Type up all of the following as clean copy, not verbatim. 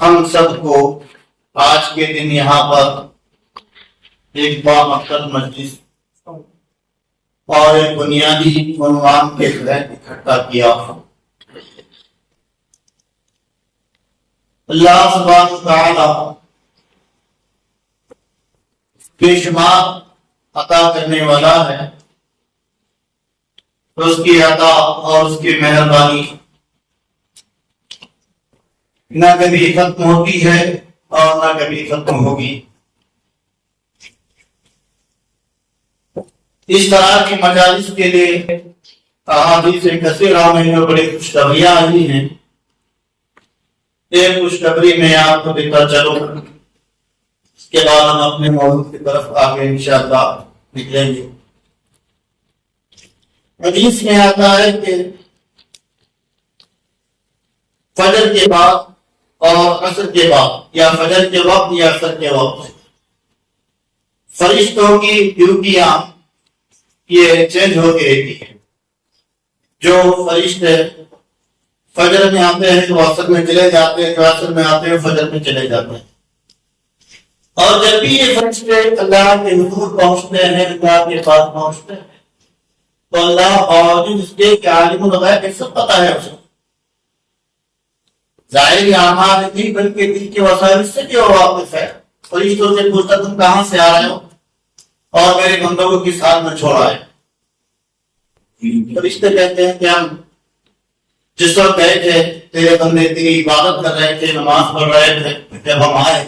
ہم سب کو آج کے دن یہاں پر ایک بامقصد مجلس اور ایک بنیادی عنوان کے تحت اکٹھا کیا۔ اللہ سبحانہ وتعالی بے شمار عطا کرنے والا ہے، اس کی عطا اور اس کی مہربانی نہ کبھی ختم ہوتی ہے اور نہ کبھی ختم ہوگی۔ اس طرح کی مجالس کے لیے احادیث کثیرہ میں بڑی خوشخبریاں آئی ہیں۔ ایک خوشخبری میں آپ کو دیتا چلوں، اس کے بعد ہم اپنے موضوع کی طرف آگے انشاءاللہ نکلیں گے۔ حدیث میں آتا ہے کہ فجر کے بعد اور عصر کے بعد، یا فجر کے وقت یا عصر کے وقت، فرشتوں کی ڈیوٹیاں یہ چینج ہوتی رہتی ہے۔ جو فرشتے فجر میں آتے ہیں تو عصر میں چلے جاتے ہیں، جو عصر میں آتے ہیں فجر میں چلے جاتے ہیں۔ اور جب بھی یہ فرشتے اللہ کے حضور پہنچتے ہیں، اللہ کے پاس پہنچتے ہیں، تو اللہ باوجود اس کے کہ عالم الغیب سب پتہ ہے اسے، ظاہری اعمال نہیں بلکہ دل کے وسائل سے جو واقف ہے، فرشتوں سے پوچھتا تم کہاں سے آ رہے ہو اور میرے بندوں کو کس حال میں چھوڑا ہے؟ فرشتے کہتے ہیں کہ ہم جس وقت گئے تھے تیرے بندے تیری عبادت کر رہے تھے، نماز پڑھ رہے تھے، جب ہم آئے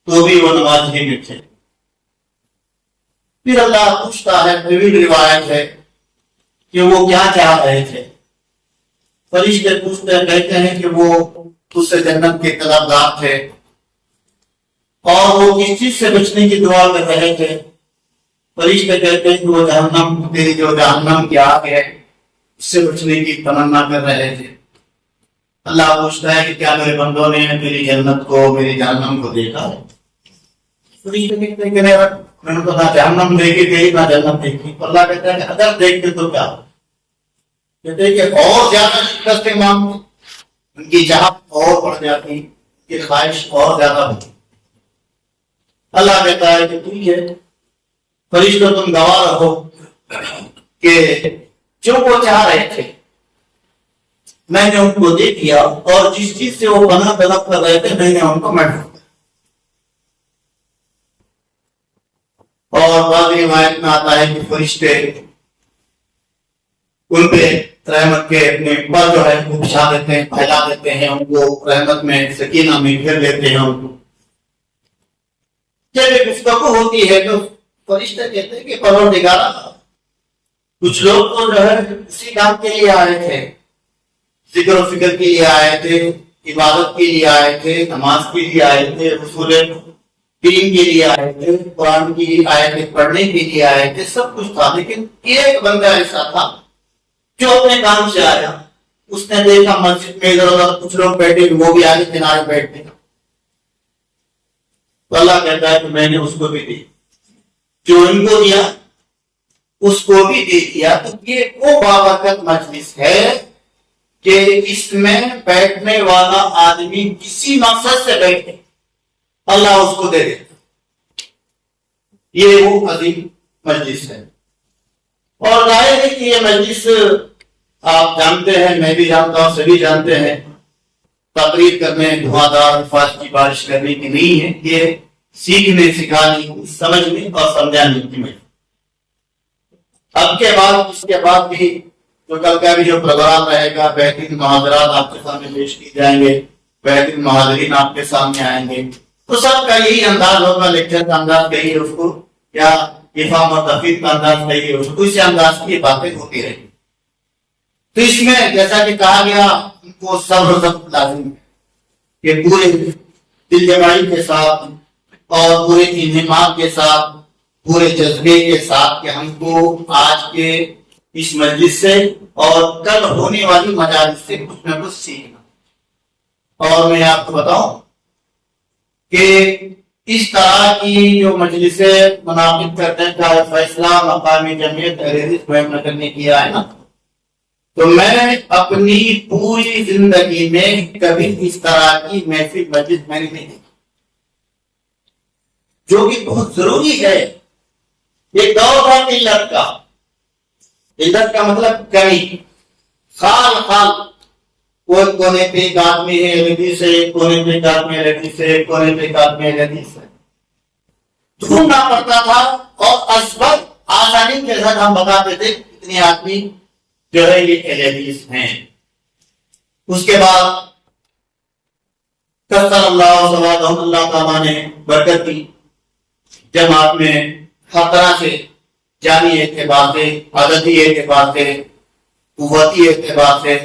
تو بھی وہ نماز ہی میں تھے۔ پھر اللہ پوچھتا ہے، طویل روایت ہے کہ وہ کیا چاہ رہے تھے۔ فرشتے پوچھتے ہیں، کہتے ہیں کہ وہ اس سے جنت کے طلبگار تھے اور وہ کس چیز سے بچنے کی دعا کر رہے تھے۔ فرشتے کہتے ہیں کہ وہ جہنم، تیری جو جہنم کی آگ ہے اس سے بچنے کی تمنا کر رہے تھے۔ اللہ پوچھتا ہے کہ کیا میرے بندوں نے میری جنت کو، میری جہنم کو دیکھا ہے؟ فرشتے کہتے ہیں کہ میں نے تو نہ جہنم دیکھی تھی نہ جنت دیکھی۔ اللہ کہتا ہے کہ اگر دیکھتے تو کیا؟ کہتے ہیں کہ اور زیادہ شکستیں مانگتے، ان کی چاہت اور بڑھ جاتی، ان کی خواہش اور زیادہ ہوتی۔ اللہ کہتا ہے کہ ٹھیک ہے فرشتوں تم گواہ رہو کہ جو وہ چاہ رہے تھے میں نے ان کو دے دیا، اور جس چیز سے وہ پناہ طلب کر رہے تھے میں نے ان کو محفوظ کیا۔ اور بعض روایت میں آتا ہے کہ فرشتے ان پہ رحمت کے اپنے پر جو ہے وہ بچھا دیتے ہیں، پھیلا دیتے ہیں، ان کو رحمت میں سکینہ میں گھیر لیتے ہیں ان کو۔ جب یہ گفتگو ہوتی ہے تو فرشتے کہتے ہیں کہ پروردگارا، کچھ لوگ تو جو ہے اسی کام کے لیے آئے تھے، ذکر و فکر کے لیے آئے تھے، عبادت کے لیے آئے تھے، نماز کے لیے آئے تھے، اصول دین کے لیے آئے تھے، قرآن کی آیتیں پڑھنے کے لیے آئے تھے، سب کچھ تھا، لیکن ایک بندہ ایسا تھا جو اپنے کام سے آیا، اس نے دیکھا مسجد میں ادھر ادھر کچھ لوگ بیٹھے، وہ بھی آگے کنارے بیٹھے، تو اللہ کہتا ہے کہ میں نے اس کو بھی دی، جو ان کو دیا اس کو بھی دے دیا۔ تو یہ وہ بابرکت مجلس ہے کہ اس میں بیٹھنے والا آدمی کسی مقصد سے بیٹھے اللہ اس کو دے دیتا، یہ وہ عظیم مجلس ہے۔ اور ظاہر ہے کہ یہ مجلس آپ جانتے ہیں، میں بھی جانتا ہوں، سبھی جانتے ہیں، تقریر کرنے، دھواں الفاظ کی بارش کرنے کی نہیں ہے، یہ سیکھنے، سکھانے، سمجھنے اور سمجھانے کی مجلس۔ اب کے بعد اس کے بعد بھی جو کل کا بھی جو پروگرام رہے گا، بہترین محاضرات آپ کے سامنے پیش کی جائیں گے، بہترین محاضرین آپ کے سامنے آئیں گے، تو سب کا یہی انداز ہوگا، لیکچر کا انداز کہیے اس کو، یا افہام و تفہیم کا انداز کہیے اس کو، اسی انداز کی باتیں ہوتی رہیں۔ تو اس میں جیسا کہ کہا گیا ان کو صبر و ضبط لازم ہے کہ پورے دل جمعی کے ساتھ اور پورے انہمام کے ساتھ، پورے جذبے کے ساتھ کہ ہم کو آج کے اس مجلس سے اور کل ہونے والی مجالس سے کچھ نہ کچھ سیکھنا۔ اور میں آپ کو بتاؤں کہ اس طرح کی جو مجلسیں منعقد کرتے ہیں، چاہے فیصلہ مقامی جمعیت تحریری قائم کرنے کی آئے نا، تو میں نے اپنی پوری زندگی میں کبھی اس طرح کی محفل مجلس میں نے نہیں دیکھی، جو کہ بہت ضروری ہے۔ یہ دور تھا علت کا، علت کا مطلب کمی، خال خال، کوئی کونے پہ ایک آدمی ہے حدیث ہے، ایک کونے پہ ایک آدمی ہے حدیث ہے، ایک کونے پہ ایک آدمی ہے حدیث ہے، ڈھونڈنا پڑتا تھا، اور اسباب آسانی کے ساتھ ہم بتاتے تھے اتنے آدمی جو ہے یہ اہل حدیث ہیں۔ اس کے بعد کثر اللہ ثوابہم، اللہ تعالیٰ نے برکت دی جماعت میں، ہر طرح سے جانی اعتبار سے، عددی اعتبار سے، قوتی اعتبار سے،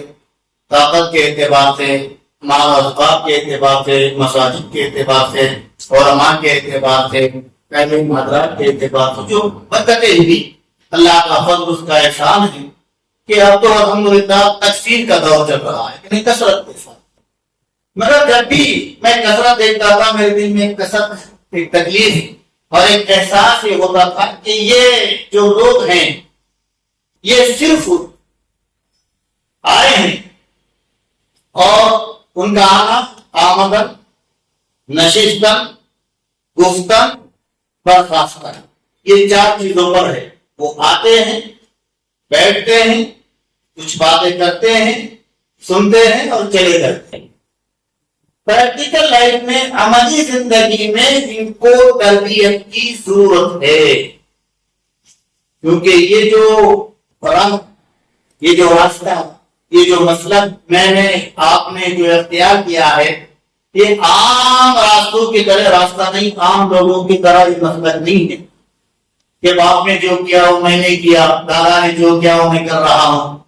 طاقت کے اعتبار سے، مال و اسباب کے اعتبار سے، مساجد کے اعتبار سے، علماء کے اعتبار سے، پہلے حضرات کے اعتبار سے جو برکتیں ہوئی، اللہ کا فضل، اس کا احسان ہے کہ اب تو الحمدللہ تکثیر کا دور چل رہا ہے، یعنی کثرت کے ساتھ۔ مگر جب بھی میں کثرت دیکھتا تھا میرے دل میں ایک کثرت، ایک تکلیف اور ایک احساس یہ ہوتا تھا کہ یہ جو لوگ ہیں یہ صرف آئے ہیں اور ان کا آنا آمدن، نشستن، گفتن، برخاستن، یہ چار چیزوں پر ہے۔ وہ آتے ہیں، بیٹھتے ہیں، کچھ باتیں کرتے ہیں، سنتے ہیں اور چلے جاتے ہیں۔ پریکٹیکل لائف میں، عملی زندگی میں ان کو تربیت کی ضرورت ہے، کیونکہ یہ جو فرم، یہ جو راستہ، یہ جو مسلک میں نے آپ نے جو اختیار کیا ہے، یہ عام راستوں کی طرح راستہ نہیں، عام لوگوں کی طرح یہ مسلک نہیں ہے کہ باپ نے جو کیا وہ میں نے کیا، دادا نے جو کیا وہ میں کر رہا ہوں۔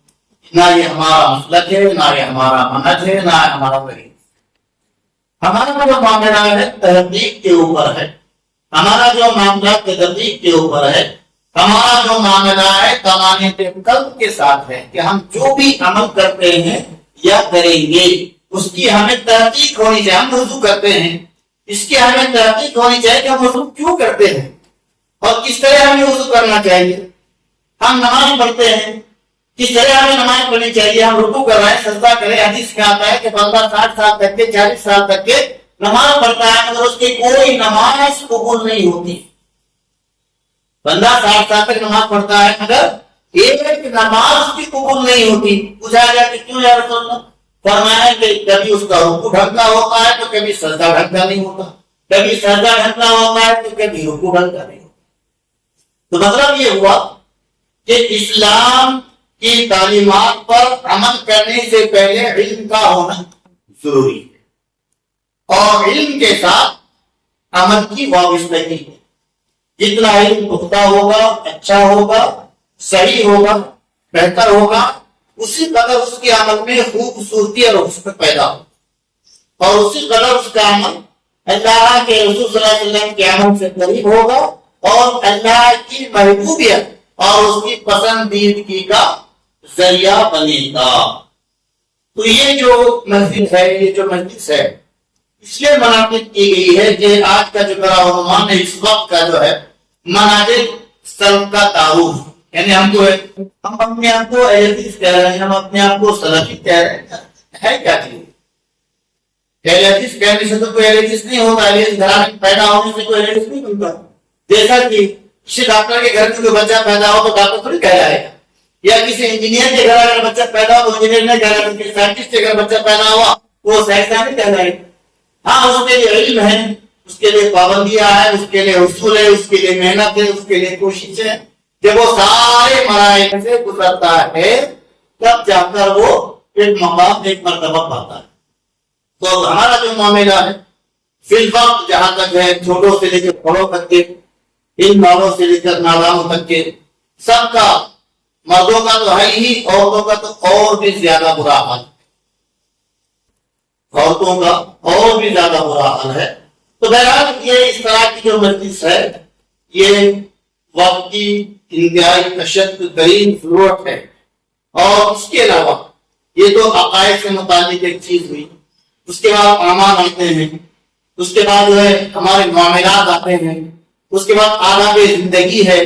نہ یہ ہمارا مسلک ہے، نہ یہ ہمارا منہج ہے، نہ ہمارا طریقہ۔ ہمارا جو معاملہ ہے تحقیق کے اوپر ہے، ہمارا جو معاملہ تحقیق کے اوپر ہے، ہمارا جو معاملہ ہے تمانیت قلب کے ساتھ ہے کہ ہم جو بھی عمل کرتے ہیں یا کریں گے اس کی ہمیں تحقیق ہونی چاہیے۔ ہم وضو کرتے ہیں، اس کی ہمیں تحقیق ہونی چاہیے کہ ہم وضو کیوں کرتے ہیں اور کس طرح ہمیں وضو کرنا چاہیے۔ ہم نماز پڑھتے ہیں، کس طرح ہمیں نماز پڑھنی چاہیے۔ ہم رکوع کر رہے ہیں، سجدہ کریں، حدیث میں آتا ہے کہ بندہ 60 سال تک کے 40 سال تک کے نماز پڑھتا ہے مگر اس کی کوئی نماز قبول نہیں ہوتی۔ بندہ 60 سال تک نماز پڑھتا ہے مگر ایک نماز اس کی قبول نہیں ہوتی۔ پوچھا گیا کہ کیوں یا رسول اللہ؟ فرمایا کہ کبھی اس کا رکوع ڈھنگ کا ہوتا ہے تو کبھی سجدہ ڈھنگ کا نہیں ہوتا، کبھی سجدہ ڈھنگ کا ہوتا ہے تو کبھی رکوع ڈھنگ کا نہیں ہوتا۔ تو مطلب یہ ہوا کہ اسلام کی تعلیمات پر عمل کرنے سے پہلے علم کا ہونا ضروری ہے، اور علم کے ساتھ عمل کی وابستگی ہے۔ جتنا علم پختہ ہوگا، اچھا ہوگا، صحیح ہوگا، بہتر ہوگا، اسی قدر اس کے عمل میں خوبصورتی اور حسن پیدا ہو، اور اسی قدر اس کا عمل اللہ کے رسول صلی اللہ علیہ وسلم کے عمل سے قریب ہوگا اور اللہ کی محبوبیت اور اس کی پسندیدگی کا ذریعہ بنے گا۔ تو یہ جو مسجد ہے، یہ جو مجلس ہے، اس لیے منعقد کی گئی ہے کہ آج کا جو میرا عنوان ہے، اس وقت کا جو ہے منہج سلف کا تعارف، یعنی ہم اپنے آپ کو اہل حدیث کہہ رہے ہیں، ہم اپنے آپ کو سلفی کہہ رہے ہیں، ہے کیا چیز؟ اہل حدیث کہنے سے تو کوئی اہل حدیث نہیں ہوتا، اہل حدیث گھرانے میں پیدا ہونے سے کوئی اہل حدیث نہیں بنتا۔ جیسا کہ کسی ڈاکٹر کے گھر میں کوئی بچہ پیدا ہو تو ڈاکٹر تھوڑی کہلائے گا، یا کسی انجینئر کے گھر اگر بچہ پیدا ہو تو انجینئر نہیں کہلائے گا، کسی سائنٹسٹ کے گھر بچہ پیدا ہوا وہ سائنسدان نہیں کہلائے گا۔ ہاں، اس کے لیے علم ہے، اس کے لیے پابندیاں ہیں، اس کے لیے اصول ہے، اس کے لیے محنت ہے، اس کے لیے کوشش ہے۔ جب وہ سارے مراحل سے گزرتا ہے تب جا کر وہ ایک مقام، ایک مرتبہ پاتا ہے۔ تو ہمارا جو معاملہ ہے فی الوقت جہاں تک ہے، چھوٹوں سے لے کے بڑوں تک کے، علم والوں سے لے کر نادانوں تک کے، سب کا، مردوں کا تو ہے ہی، عورتوں کا تو اور بھی زیادہ برا حال ہے، عورتوں کا اور بھی زیادہ برا حال ہے۔ تو بہرحال یہ اس طرح کی جو مجلس ہے یہ وقت کی انتہائی اشد ترین ضرورت ہے، اور اس کے علاوہ یہ تو عقائد سے متعلق ایک چیز ہوئی، اس کے بعد اعمال آتے ہیں، اس کے بعد جو ہے ہمارے معاملات آتے ہیں، اس کے بعد آداب زندگی ہے،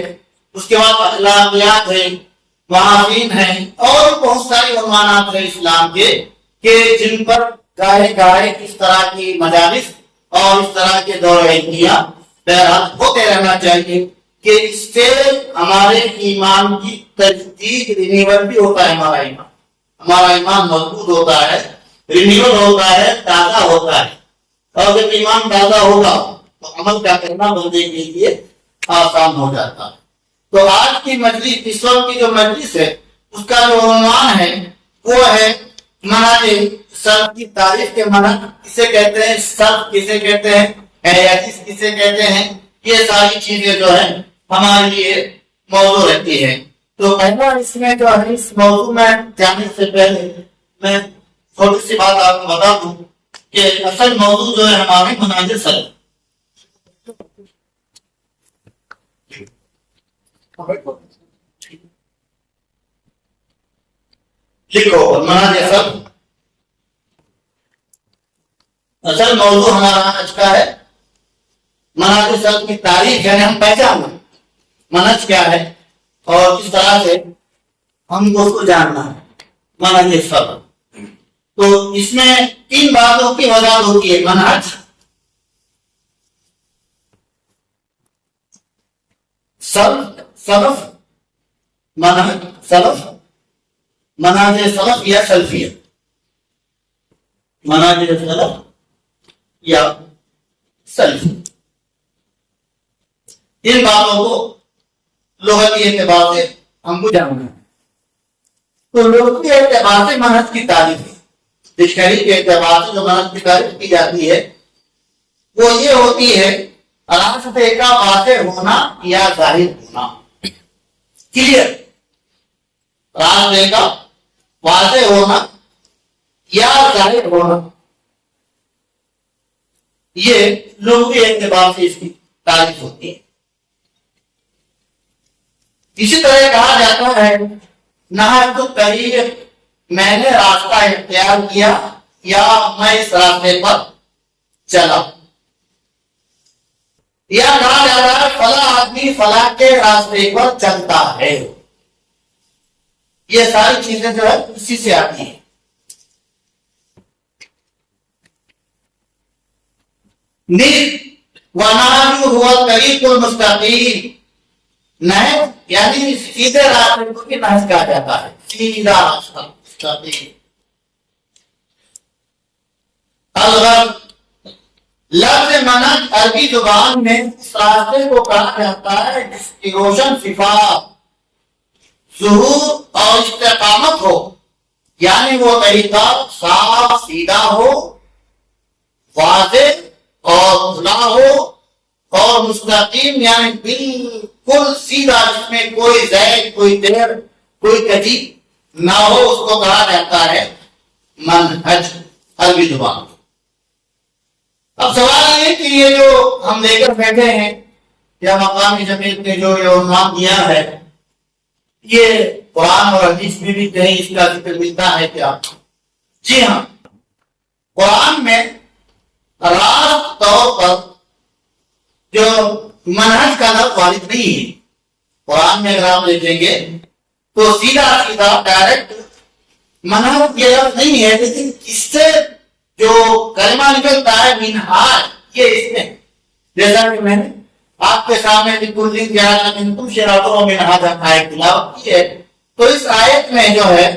اس کے بعد اخلاقیات ہے، وعظین ہیں اور بہت ساری عنوانات ہیں اسلام کے کہ جن پر گاہے گاہے اس طرح کی مجالس اور اس طرح کے دور علمیہ بہرحال ہوتے رہنا چاہیے کہ اس سے ہمارے ایمان کی تجدید رینیول بھی ہوتا ہے. ہمارا ایمان مضبوط ہوتا ہے، رینیول ہوتا ہے، تازہ ہوتا ہے. اور جب ایمان تازہ ہوگا تو عمل کیا کرنا بندے کے لیے آسان ہو جاتا ہے. تو آج کی مجلس، اس وقت کی جو مجلس ہے، اس کا جو عنوان ہے وہ ہے منہج سلف کی تعریف کے منہج کسے کہتے ہیں، سلف کسے کہتے ہیں، حدیث کسے کہتے ہیں. یہ ساری چیزیں جو ہے ہمارے لیے موضوع رہتی ہے. تو پہلا اس میں جو ہے، اس موضوع میں جانے سے پہلے میں تھوڑی سی بات آپ کو بتا دوں کہ اصل موضوع جو ہے ہمارے منہج سلف. لکھو منہج سلف. اصل موضوع ہمارا آج کا ہے منہج سلف کی تاریخ، یعنی ہم پہچاننا منہج کیا ہے اور کس طرح سے ہم کو اس کو جاننا ہے. منہج سلف تو اس میں 3 باتوں کی وضاحت ہوتی ہے. منہج سلف، منہج سلف، منہج سلف یا سلفیہ، منہج سلف یا سلفی. ان باتوں کو لغتی اعتبار سے ہم کو جاننا ہے. تو لغتی اعتبار سے منہج کی تعریف ہے، ڈکشنری کے اعتبار سے جو منہج کی تعریف کی جاتی ہے وہ یہ ہوتی ہے راستے کا واضح ہونا یا ظاہر ہونا. کلیئر، راستے کا واضح ہونا یا ظاہر ہونا، یہ لغوی اعتبار سے اس کی تعریف ہوتی ہے. اسی طرح کہا جاتا ہے نہج الطریق، میں نے راستہ اختیار کیا یا میں اس راستے پر چلا. یا کہا جاتا ہے فلاں آدمی فلاں کے راستے پر چلتا ہے. یہ ساری چیزیں جو ہے اسی سے آتی ہیں. وَنَهْجُ هُوَ الطَّرِيقُ الْمُسْتَقِيمُ، نہج یعنی سیدھے راستے کو بھی نہج کہا جاتا ہے، سیدھا راستہ مستقیم. الغرض، لفظ منہج عربی زبان میں اس راستے کو کہا جاتا ہے جس کی روشن صفات، ظہور اور استقامت ہو، یعنی وہ طریقہ صاف سیدھا ہو، واضح اور کھلا ہو، اور مستقیم یعنی بالکل سیدھا، جس میں کوئی زائد، کوئی تیر، کوئی کجی نہ ہو، اس کو کہا جاتا ہے منہج عربی زبان. اب سوال یہ کہ یہ جو ہم لے کر بیٹھے ہیں یا مقامی جمعیت نے جو یہ عنوان دیا ہے، یہ قرآن اور حدیث میں بھی کہیں اس کا ذکر ملتا ہے کیا؟ جی ہاں، قرآن میں راست طور پر جو منہج کا لفظ وارد نہیں ہے. قرآن میں اگر آپ دیکھیں گے تو سیدھا سیدھا ڈائریکٹ منہج یہ لفظ نہیں ہے، لیکن اس سے جو کلمہ نکلتا ہے منہاج، یہ اس میں، جیسا کہ میں نے آپ کے سامنے بالکل لکھ دیا تم شراطوں میں منہاج آیت تلاوت کی ہے. تو اس آیت میں جو ہے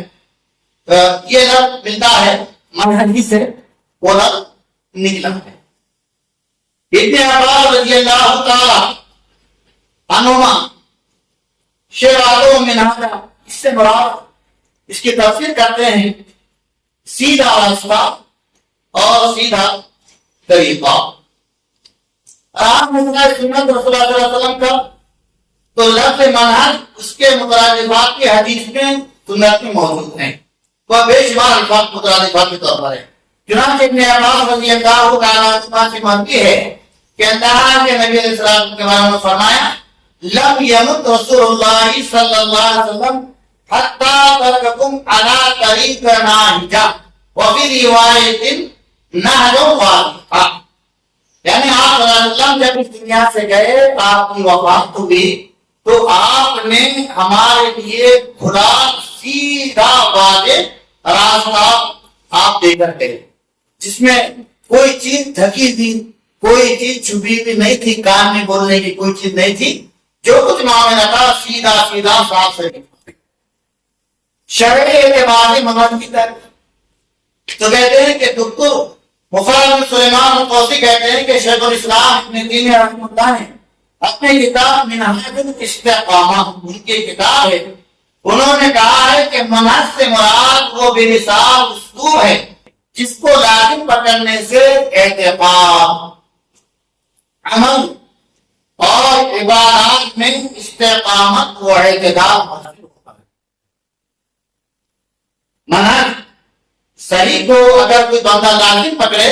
یہ لفظ ملتا ہے منہج سے، وہ لفظ نکلا ہے. ابن عباس رضی اللہ تعالی عنہما شراطوں میں منہاج، اس سے مراد، اس کی تفسیر کرتے ہیں سیدھا راستہ اور سیدھا طریقہ. آپ نے سنت رسول اللہ صلی اللہ علیہ وسلم کا تو لفظ منہج اس کے مترادفات کی حدیث میں سنت میں موجود ہیں، وہ بے شمار الفاظ مترادفات کے طور پر ہے. چنانچہ ابن عباس رضی اللہ تعالیٰ سے مانتی ہے کہ اللہ کے نبی علیہ السلام کے بارے میں فرمایا لم یمت رسول اللہ صلی اللہ علیہ وسلم حتی ترککم علی طریق ناہجہ وفی روایت نہج واضحہ. یعنی آپ صلی اللہ علیہ وسلم جب اس دنیا سے گئے، آپ کی وفات ہوئی تو آپ نے ہمارے لیے کھلا سیدھا واضح راستہ آپ دے کر گئے، جس میں کوئی چیز ڈھکی تھی، کوئی چیز چھپی ہوئی نہیں تھی، کان میں بولنے کی کوئی چیز نہیں تھی، جو کچھ معاملہ تھا سیدھا سیدھا صاف ستھرا شرعی اعتبار سے منہج کی طرف۔ تو کہتے ہیں کہ دکتور مفسر سلیمان القوسی کہتے ہیں کہ شیخ الاسلام ابن تیمیہ رحمہ اللہ نے اپنی کتاب منہاج الاستقامہ، ان کی کتاب ہے، انہوں نے کہا ہے کہ منہج سے مراد وہ بے مثال اسلوب ہے جس کو لازم پکڑنے سے اعتقاد، عمل اور عبادات میں استقامت و اعتدال حاصل ہوتا ہے۔ منہج صحیح کو اگر کوئی بندہ لازم پکڑے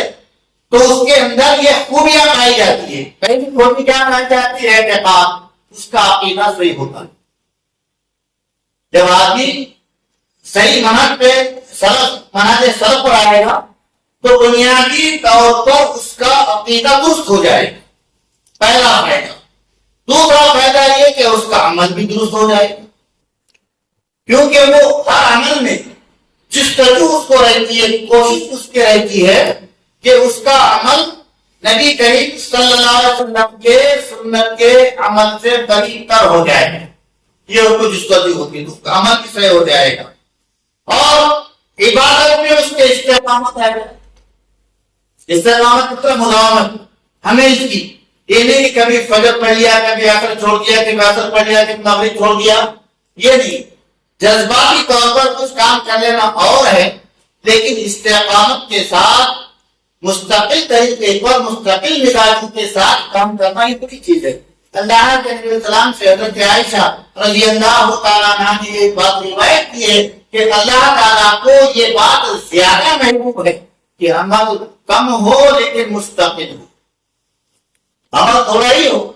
تو اس کے اندر یہ خوبیاں پائی جاتی ہے۔ پہلی خوبی کیا پائی جاتی ہے؟ اعتقاد، اس کا عقیدہ صحیح ہوتا ہے۔ جب آدمی صحیح منہج پہ منہج سلف پر آئے گا تو بنیادی طور پر اس کا عقیدہ درست ہو جائے گا، پہلا فائدہ۔ دوسرا فائدہ یہ کہ اس کا عمل بھی درست ہو جائے گا، کیونکہ وہ ہر عمل میں جس طرح اس کو رہتی ہے، کوشش اس کی رہتی ہے کہ اس کا عمل نبی کریم صلی اللہ علیہ وسلم کے سنت کے عمل سے قریب تر ہو جائے، یہ اس کو جس طرح ہوتی ہے، اس کا عمل بھی صحیح ہو جائے گا، اور عبادت میں اس کے استقامت ہے۔ استقامت مطلب مداومت، ہمیں اس کی یہ نہیں کہ کبھی فجر پڑھ لیا، کبھی عصر چھوڑ دیا، کبھی عصر پڑھ لیا، کبھی مغرب چھوڑ دیا، یہ نہیں۔ جذباتی طور پر کچھ کام کر لینا اور ہے، لیکن استقامت کے ساتھ مستقل طریقے پر مستقل مزاج کے ساتھ کام کرنا یہ بڑی چیز ہے۔ اللہ کے نبی السلام سے حضرت عائشہ رضی اللہ تعالیٰ عنہا نے ایک بات روایت کی ہے کہ اللہ تعالیٰ کو یہ بات زیادہ محبوب ہے کہ عمل کم ہو لیکن مستقل ہو، عمل تھوڑا ہی ہو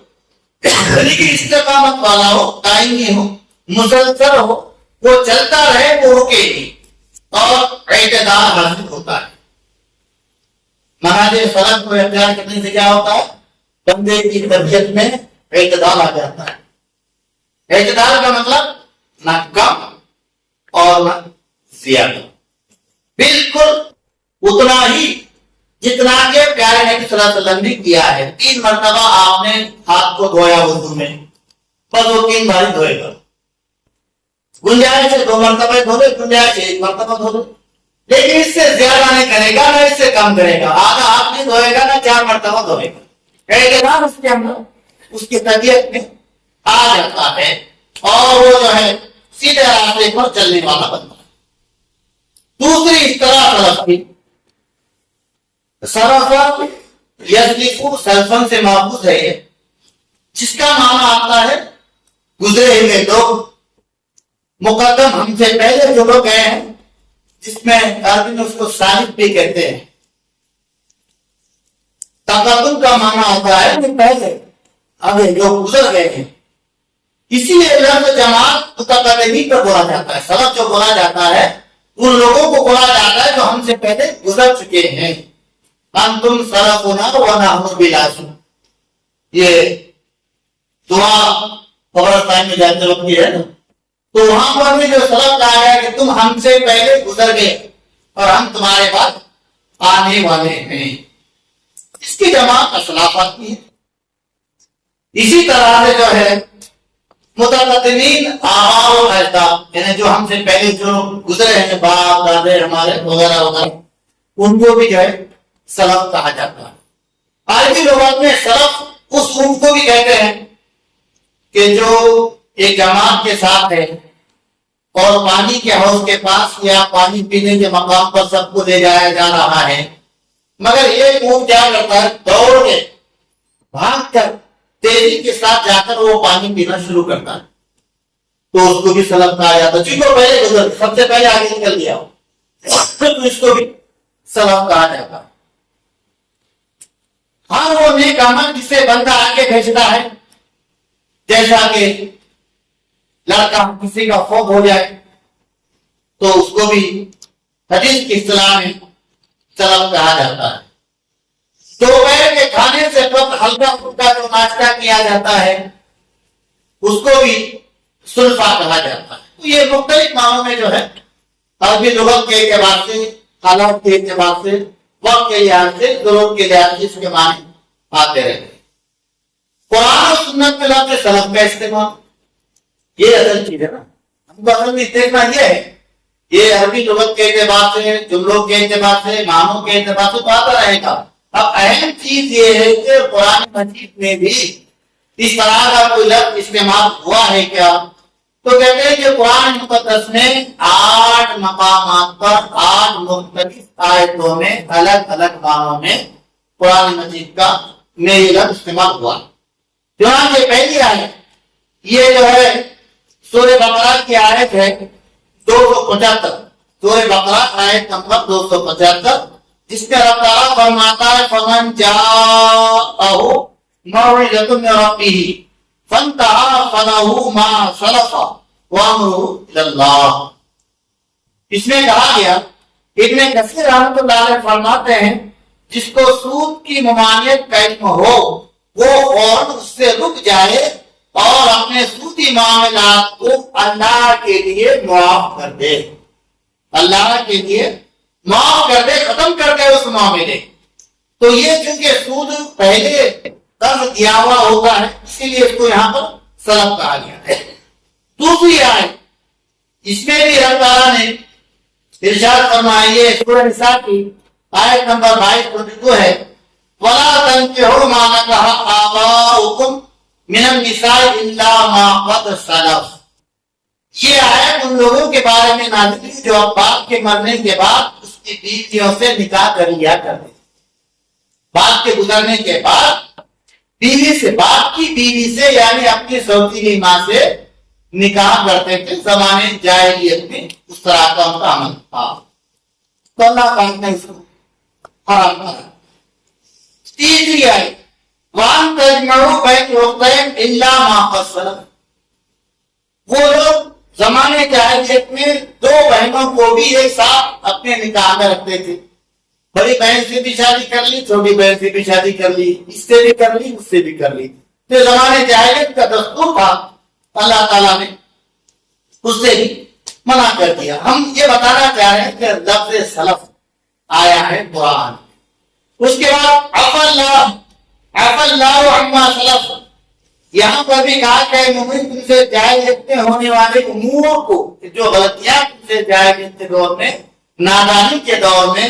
لیکن استقامت والا ہو، دائمی ہو، مسلسل ہو، وہ چلتا رہے، وہ رکے نہیں، اور اعتدال حاصل ہوتا ہے۔ منہج سلف کو اختیار کرنے سے کیا ہوتا ہے؟ بندے کی طبیعت میں اعتدال آ جاتا ہے۔ اعتدال کا مطلب نہ کم اور نہ زیادہ، بالکل اتنا ہی جتنا کہ پیارے نبی صلی اللہ علیہ وسلم نے کیا ہے۔ 3 مرتبہ آپ نے ہاتھ کو دھویا وضو میں، بس وہ 3 بار دھوئے گا، گنجائش ہے 2 مرتبہ دھو لے، گنجائش 1 مرتبہ دھو لے، لیکن اس سے زیادہ نہیں کرے گا، نہ اس سے کم کرے گا، آدھا ہاتھ نہیں دھوئے گا، نہ 4 مرتبہ دھوئے گا۔ اعتدال اس کے اندر اس کی طبیعت میں آ جاتا ہے، اور وہ جو ہے سیدھے راستے پر چلنے والا بنتا ہے۔ دوسری اس طرح سلف کی سلف یسلفو سلفن سے ماخوذ ہے، جس کا معنی آتا ہے گزرے ہوئے لوگ، مقدم ہم سے پہلے جو لوگ گئے ہیں، جس میں عربی میں اس کو سالف بھی کہتے ہیں۔ تقدم کا معنی ہوتا ہے کہ پہلے ابھی جو گزر گئے ہیں، اسی لیے لفظ جماعت متقدمین پر بولا جاتا ہے۔ سلف جو بولا جاتا ہے ان لوگوں کو بولا جاتا ہے جو ہم سے پہلے گزر چکے ہیں۔ انتم سلفنا ونحن بلاسن، یہ دعا قبرستان میں جاتے وقت کی ہے نا، تو وہاں پر بھی جو سلف کہا گیا کہ تم ہم سے پہلے گزر گئے اور ہم تمہارے بعد آنے والے ہیں، اس کی جمع اسلاف آتی ہے۔ اسی طرح سے جو ہے متقدمین آباء و اجداد، یعنی جو ہم سے پہلے جو گزرے ہیں، باپ دادے ہمارے وغیرہ وغیرہ، ان کو بھی جو ہے سلف کہا جاتا ہے۔ عربی لغت میں سلف اس گروپ کو بھی کہتے ہیں کہ جو ایک جماعت کے ساتھ ہے اور پانی کے حوض کے پاس یا پانی پینے کے مقام پر سب کو لے جایا جا رہا ہے، مگر یہ گروپ کیا کرتا ہے؟ دوڑ کے بھاگ کر تیزی کے ساتھ جا کر وہ پانی پینا شروع کرتا ہے، تو اس کو بھی سلف کہا جاتا ہے۔ چونکہ پہلے گزر سب سے پہلے آگے نکل گیا ہو تو اس کو بھی سلف کہا جاتا ہے۔ ہاں وہ نیک عمل جسے بندہ آگے بھیجتا ہے، جیسا کہ لڑکا کسی کا فوت ہو جائے تو اس کو بھی حدیث کی اصطلاح میں سلف کہا جاتا ہے۔ دوپہر کے کھانے سے قبل ہلکا پھلکا جو ناشتہ کیا جاتا ہے اس کو بھی سلفا کہا جاتا ہے. تو یہ مختلف معنوں میں جو ہے عربی لغت کے اعتبار سے، حالات کے اعتبار سے، وقت کے لحاظ سے، ضرورت کے لحاظ سے اس کے معنی آتے رہتے ہیں. قرآن اور سنت میں لفظ سلف کا استعمال یہ اصل چیز ہے نا. ہم کو اصل میں دیکھنا یہ ہے، یہ عربی لغت کے اعتبار سے، جملوں کے اعتبار سے، معنوں کے اعتبار سے تو آتا رہے گا. اب اہم چیز یہ ہے کہ قرآن مجید میں بھی اس طرح کا کوئی لفظ استعمال ہوا ہے کیا؟ تو کہتے ہیں کہ قرآن مقدس میں 8 مقامات پر 8 مختلف آیتوں میں الگ الگ معنوں میں قرآن مجید کا میں یہ لفظ استعمال ہوا. چنانچہ پہلی آیت یہ جو ہے سورہ بقرہ کی آیت ہے 275. سورہ بقرہ آیت نمبر 275، جس میں اللہ تعالیٰ فرماتا ہے فمن جاءہ موعظۃ من ربہ فانتہی فلہ ما سلف وامرہ الی اللہ. اس میں کہا گیا، ابن کثیر رحمۃ اللہ علیہ فرماتے ہیں جس کو سود کی ممانعت کا علم ہو وہ فوراً اس سے رک جائے اور اپنے سودی معاملات کو اللہ کے لیے معاف کر دے. اللہ کے لیے معاف کر دے، ختم کر دے اس معاملے. تو یہ چونکہ سود پہلے قرض دیا ہوا ہوتا ہے، اسی لیے اس کو یہاں پر سلف کہا گیا ہے. دوسری آیت اس میں بھی اللہ تعالیٰ نے ارشاد فرمایا، سورہ نساء کی آیت نمبر 22 ہے، وَلَا تَنكِحُوا مَا نَكَحَ آبَاؤُكُم مِنَ النِّسَاءِ إِلَّا مَا قَدْ سَلَفَ. یہ آیت ان لوگوں کے بارے میں نازل ہوئی جو باپ کے مرنے کے بعد اس کی بیویوں سے نکاح کر لیا کرتے. باپ کے گزرنے کے بعد بیوی سے، باپ کی بیوی سے یعنی اپنی سوتیلی ماں سے نکاح کرتے تھے. زمانے جاہلیت میں اس طرح کا ان کا عمل تھا، تو اللہ پاک نے اس کو حرام کرا. تیسری آیت وَأَن تَجْمَعُوا بَيْنَ الْأُخْتَيْنِ إِلَّا مَا قَدْ سَلَفَ. وہ لوگ زمانے جاہلیت میں 2 بہنوں کو بھی ایک ساتھ اپنے نکاح میں رکھتے تھے. بڑی بہن سے بھی شادی کر لی، چھوٹی بہن سے بھی شادی کر لی، اس سے بھی کر لی، اس سے بھی کر لی. تو زمانے جاہلیت کا دستور تھا، اللہ تعالیٰ نے اس سے بھی منع کر دیا. ہم یہ بتانا چاہ رہے ہیں کہ لفظ سلف آیا ہے قرآن. اس کے بعد عفا اللہ عما سلف، یہاں پر بھی کہا کہ مومن تم سے جاہلیت میں ہونے والے امور کو، جو غلطیاں تم سے جاہلیت کے دور میں، نادانی کے دور میں،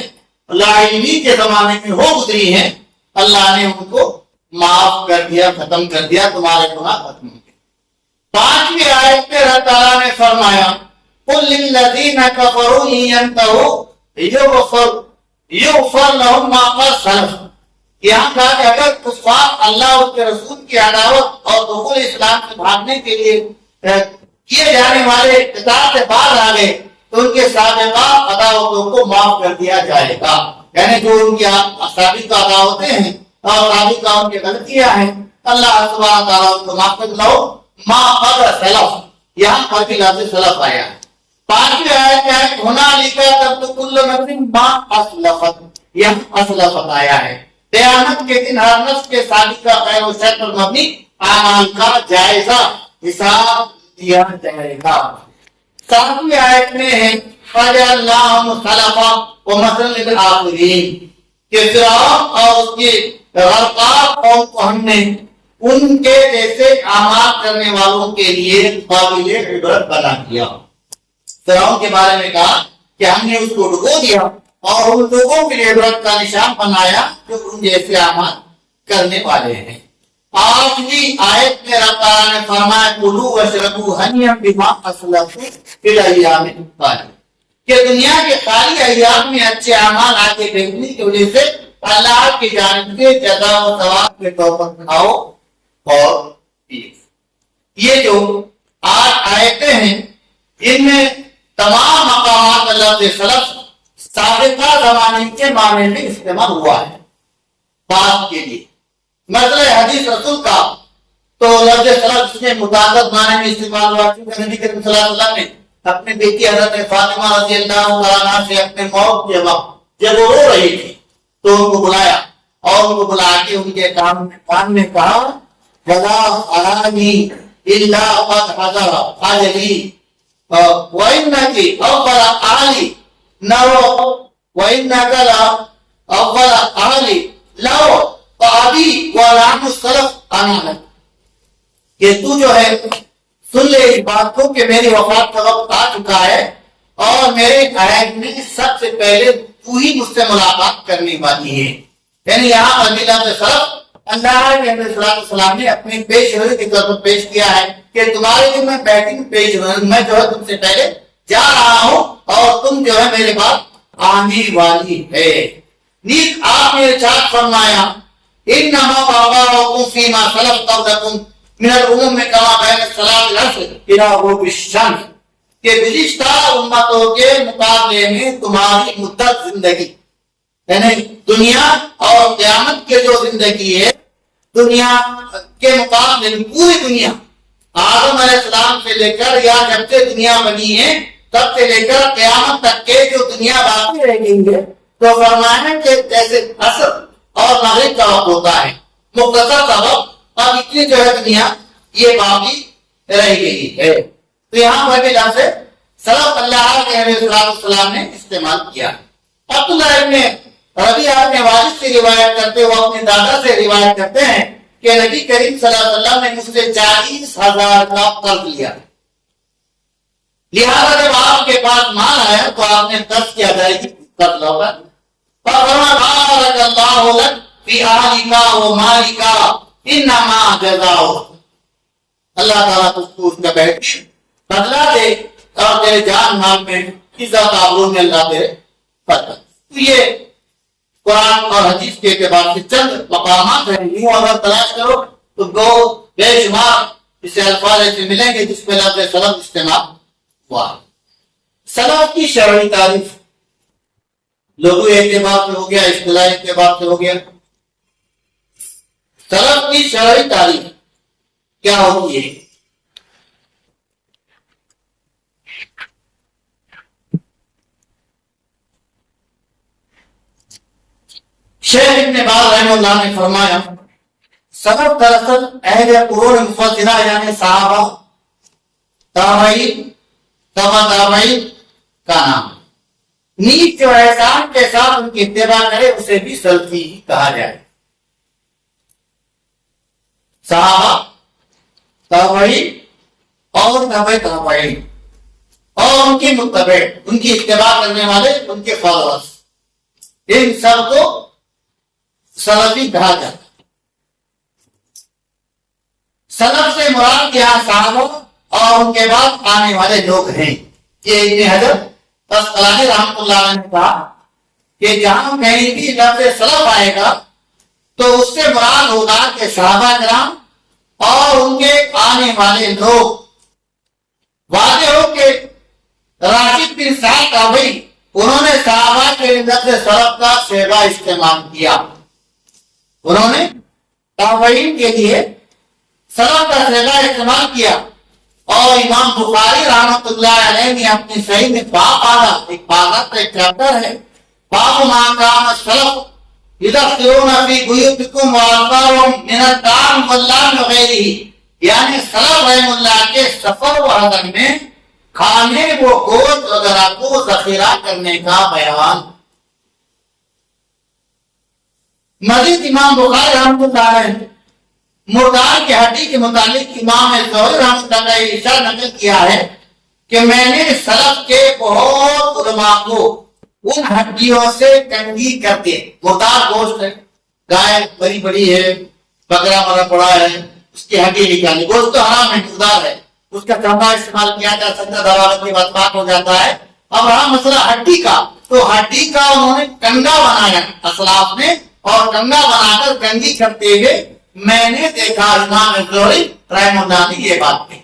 لاعلمی کے زمانے میں ہو گزری ہیں، اللہ نے ان کو معاف کر دیا، ختم کر دیا، تمہارے گناہ ختم ہو گئے. 5ویں آیت میں اللہ تعالیٰ نے فرمایا قُلْ لِلَّذِينَ كَفَرُوا إِن يَنْتَهُوا يُغْفَرْ لَهُم مَّا قَدْ سَلَفَ. یہاں کہا کہ اگر کفار اللہ اور اس کے رسول کی عداوت اور دخول اسلام سے بھاگنے کے لیے کیے جانے والے قتال سے باہر آ گئے تو ان کے سابقہ عداوتوں کو معاف کر دیا جائے گا. یعنی جو ان کی سابقہ عداوتیں ہیں اور سابقہ ان کی غلطیاں ہیں، اللہ سبحانہ تعالیٰ ان کو معاف کر لو. ما قد سلف، یہاں پر بھی لفظ سلف آیا ہے. 5ویں آیت کیا ہے؟ هنالک تبلو کل نفس ما اسلفت، یہاں اسلفت آیا ہے. قیامت کے دن ہر نفس کے سابقہ خیر و شر پر مبنی اعمال کا جائزہ حساب دیا جائے گا. 7ویں آیت میں ہے فَجَعَلْنَاهُمْ خَلَفًا وَمَثَلًا لِلْآخِرِينَ، کہ فرعون اور اس کی غرقاب قوم کو ہم نے ان کے جیسے اعمال کرنے والوں کے لیے قابل عبرت بنا دیا. فرعون کے بارے میں کہا کہ ہم نے اس کو ڈبو دیا اور ان لوگوں کے لیے عبرت کا نشان بنایا جو ان جیسے اعمال کرنے والے ہیں. 8ویں آیت میں اللہ تعالیٰ نے فرمایا کلوا واشربوا ہنیئا بما اسلفتم فی الایام الخالیہ، کہ دنیا کے خالی ایام میں اچھے اعمال آگے بھیجنے کی وجہ سے اللہ کی جانب سے جزا و ثواب کے طور پر کھاؤ اور پیو. یہ جو 8 آیتیں ہیں ان میں تمام مقامات اللہ کے سلف سابقہ زمانے کے معنی میں استعمال ہوا ہے بات کے لیے. مثلا حدیث رسول کا تو لفظ سلف اس میں متعدد معنی میں استعمال ہوا. نبی کریم صلی اللہ علیہ وسلم نے اپنی بیٹی حضرت فاطمہ رضی اللہ عنہا سے اپنے موت کے وقت جب وہ رو رہی تھی تو ان کو بلایا اور ان کو بلا کے ان کے کان میں کہا وَلَا أَرَانِي إلا قد حضر أجلي وإنك أول أهلي لو وإنك لأول أهلي لو فأبي ولعن السلف أنا لك کہ تو جو ہے سن لے اس بات کو کہ میری وفات کا وقت آ چکا ہے اور میرے عہد میں سب سے پہلے تو ہی مجھ سے ملاقات کرنے والی ہے. یعنی یہاں پر لفظ سلف اللہ کے نبی صلی اللہ علیہ وسلم نے اپنی پیش روی کے طور پر پیش کیا ہے کہ تمہارے لیے میں بیٹنگ پیش میں جو ہے تم سے پہلے جا رہا ہوں اور تم جو ہے میرے بعد آنے والی ہے. نیز آپ نے ارشاد فرمایا انما وقعكم فيما سلف قبلكم من الامم كما بين الصلاه والعصر الى غروب الشمس کہ گزشتہ امتوں کے مقابلے میں تمہاری مدت زندگی یعنی دنیا اور قیامت کے جو زندگی ہے دنیا کے مقابلے میں پوری دنیا آدم علیہ السلام سے لے کر یا جب سے دنیا بنی ہے تب سے لے کر قیامت تک کے جو دنیا باقی رہ گئی ہے تو فرمایا کہ جیسے عصر اور مغرب کا وقت ہوتا ہے مختصر کا وقت اب اتنی جو ہے دنیا یہ باقی رہ گئی ہے. تو یہاں پر بھی لفظ سلف اللہ کے نبی صلی اللہ علیہ وسلم نے استعمال کیا. عبداللہ ابن ربیعہ اپنے والد سے روایت کرتے وہ اپنے دادا سے روایت کرتے ہیں کہ نبی کریم صلی اللہ علیہ وسلم نے مجھ سے 40,000 کا قرض لیا لہذا جب آپ کے پاس مال آیا تو آپ نے قرض کی ادائیگی کر لوٹا. بارک اللہ لک فی اہلک و مالک انما جزاؤ اللہ تعالیٰ تجھ کو اس کا بدلہ دے اور تیرے جان مال میں عزت آبرو میں اللہ تیرے بدلہ. یہ قرآن اور حدیث کے اعتبار سے چند مقامات ہیں. یوں اگر تلاش کرو تو دو بے شمار اسے الفاظ ایسے ملیں گے جس میں لفظ سلف استعمال ہوا. سلف کی شرعی تعریف لغوی اعتبار سے ہو گیا اصطلاحی اعتبار سے ہو گیا. سلف کی شرعی تعریف کیا ہوتی ہے؟ شیخ ابن باز رحمہ اللہ نے فرمایا سلف دراصل اہل قرون مفضلہ یعنی صحابہ تابعین تبع تابعین کا نام. نیک جو احسان کے ساتھ ان کی اتباع کرے اسے بھی سلفی کہا جائے. صحابہ تابعین اور تبع تابعین اور ان کی متبع ان کی اتباع کرنے والے ان کے فالوورز ان سب کو سلفی کہا جاتا. سلف سے مراد یہاں صحابہ اور ان کے بعد آنے والے لوگ ہیں. یہ ابن حجر اسقلانی رحمۃ اللہ علیہ نے کہا کہ جہاں کہیں بھی لفظ سلف آئے گا تو اس سے مراد ہوگا کہ صحابہ کرام اور ان کے آنے والے لوگ. واضح ہو کہ راشد بن سعد تابعی انہوں نے صحابہ کے لفظ سلف کا صیغہ استعمال کیا. انہوں نے تابعین کے لیے سلف کا صیغہ استعمال کیا اور امام بخاری رحمۃ اللہ علیہ نے اپنی صحیح میں باب آدھا ایک باغت کا ایک چیپٹر ہے باب ما کان السلف یدخلون فی بیوتکم وآثارهم من الطعام واللحم وغیرہ یعنی سلف رحم اللہ کے سفر و حضر میں کھانے و گوشت وغیرہ کو ذخیرہ کرنے کا بیان. مزید امام بخاری رحمۃ اللہ علیہ مردار کی ہڈی کے متعلق امام زہری رحمۃ اللہ علیہ ارشاد نقل کیا ہے کہ میں نے سلف کے بہت علماء کو ان ہڈیوں سے کنگھی کرتے مردار گوشت ہے گائے بڑی بڑی ہے بکرا مرا پڑا ہے اس کی ہڈی نکالنی گوشت تو حرام ہے مردار ہے اس کا چمڑا استعمال کیا جا سکتا دعوت کے بعد پاک ہو جاتا ہے. اب رہا مسئلہ ہڈی کا تو ہڈی کا انہوں نے کنگا بنایا اسلاف نے اور کنگا بنا کر کنگھی کرتے ہوئے میں نے دیکھا. امام زہری رحمہ اللہ نے یہ بات کہی.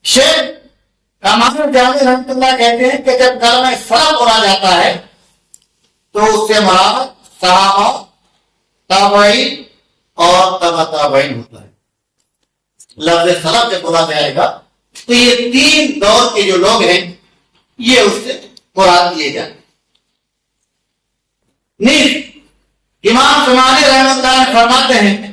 شیخ امام جامی رحمۃ اللہ کہتے ہیں کہ جب کلمہ سلف بولا جاتا ہے تو اس سے مراد صحابہ تابعین اور تبع تابعین ہوتا ہے. لفظ سلف جب بولا جائے گا تو یہ تین دور کے جو لوگ ہیں یہ اس سے مراد لیے جائیں. نیز امام شمالی رحمۃ اللہ فرماتے ہیں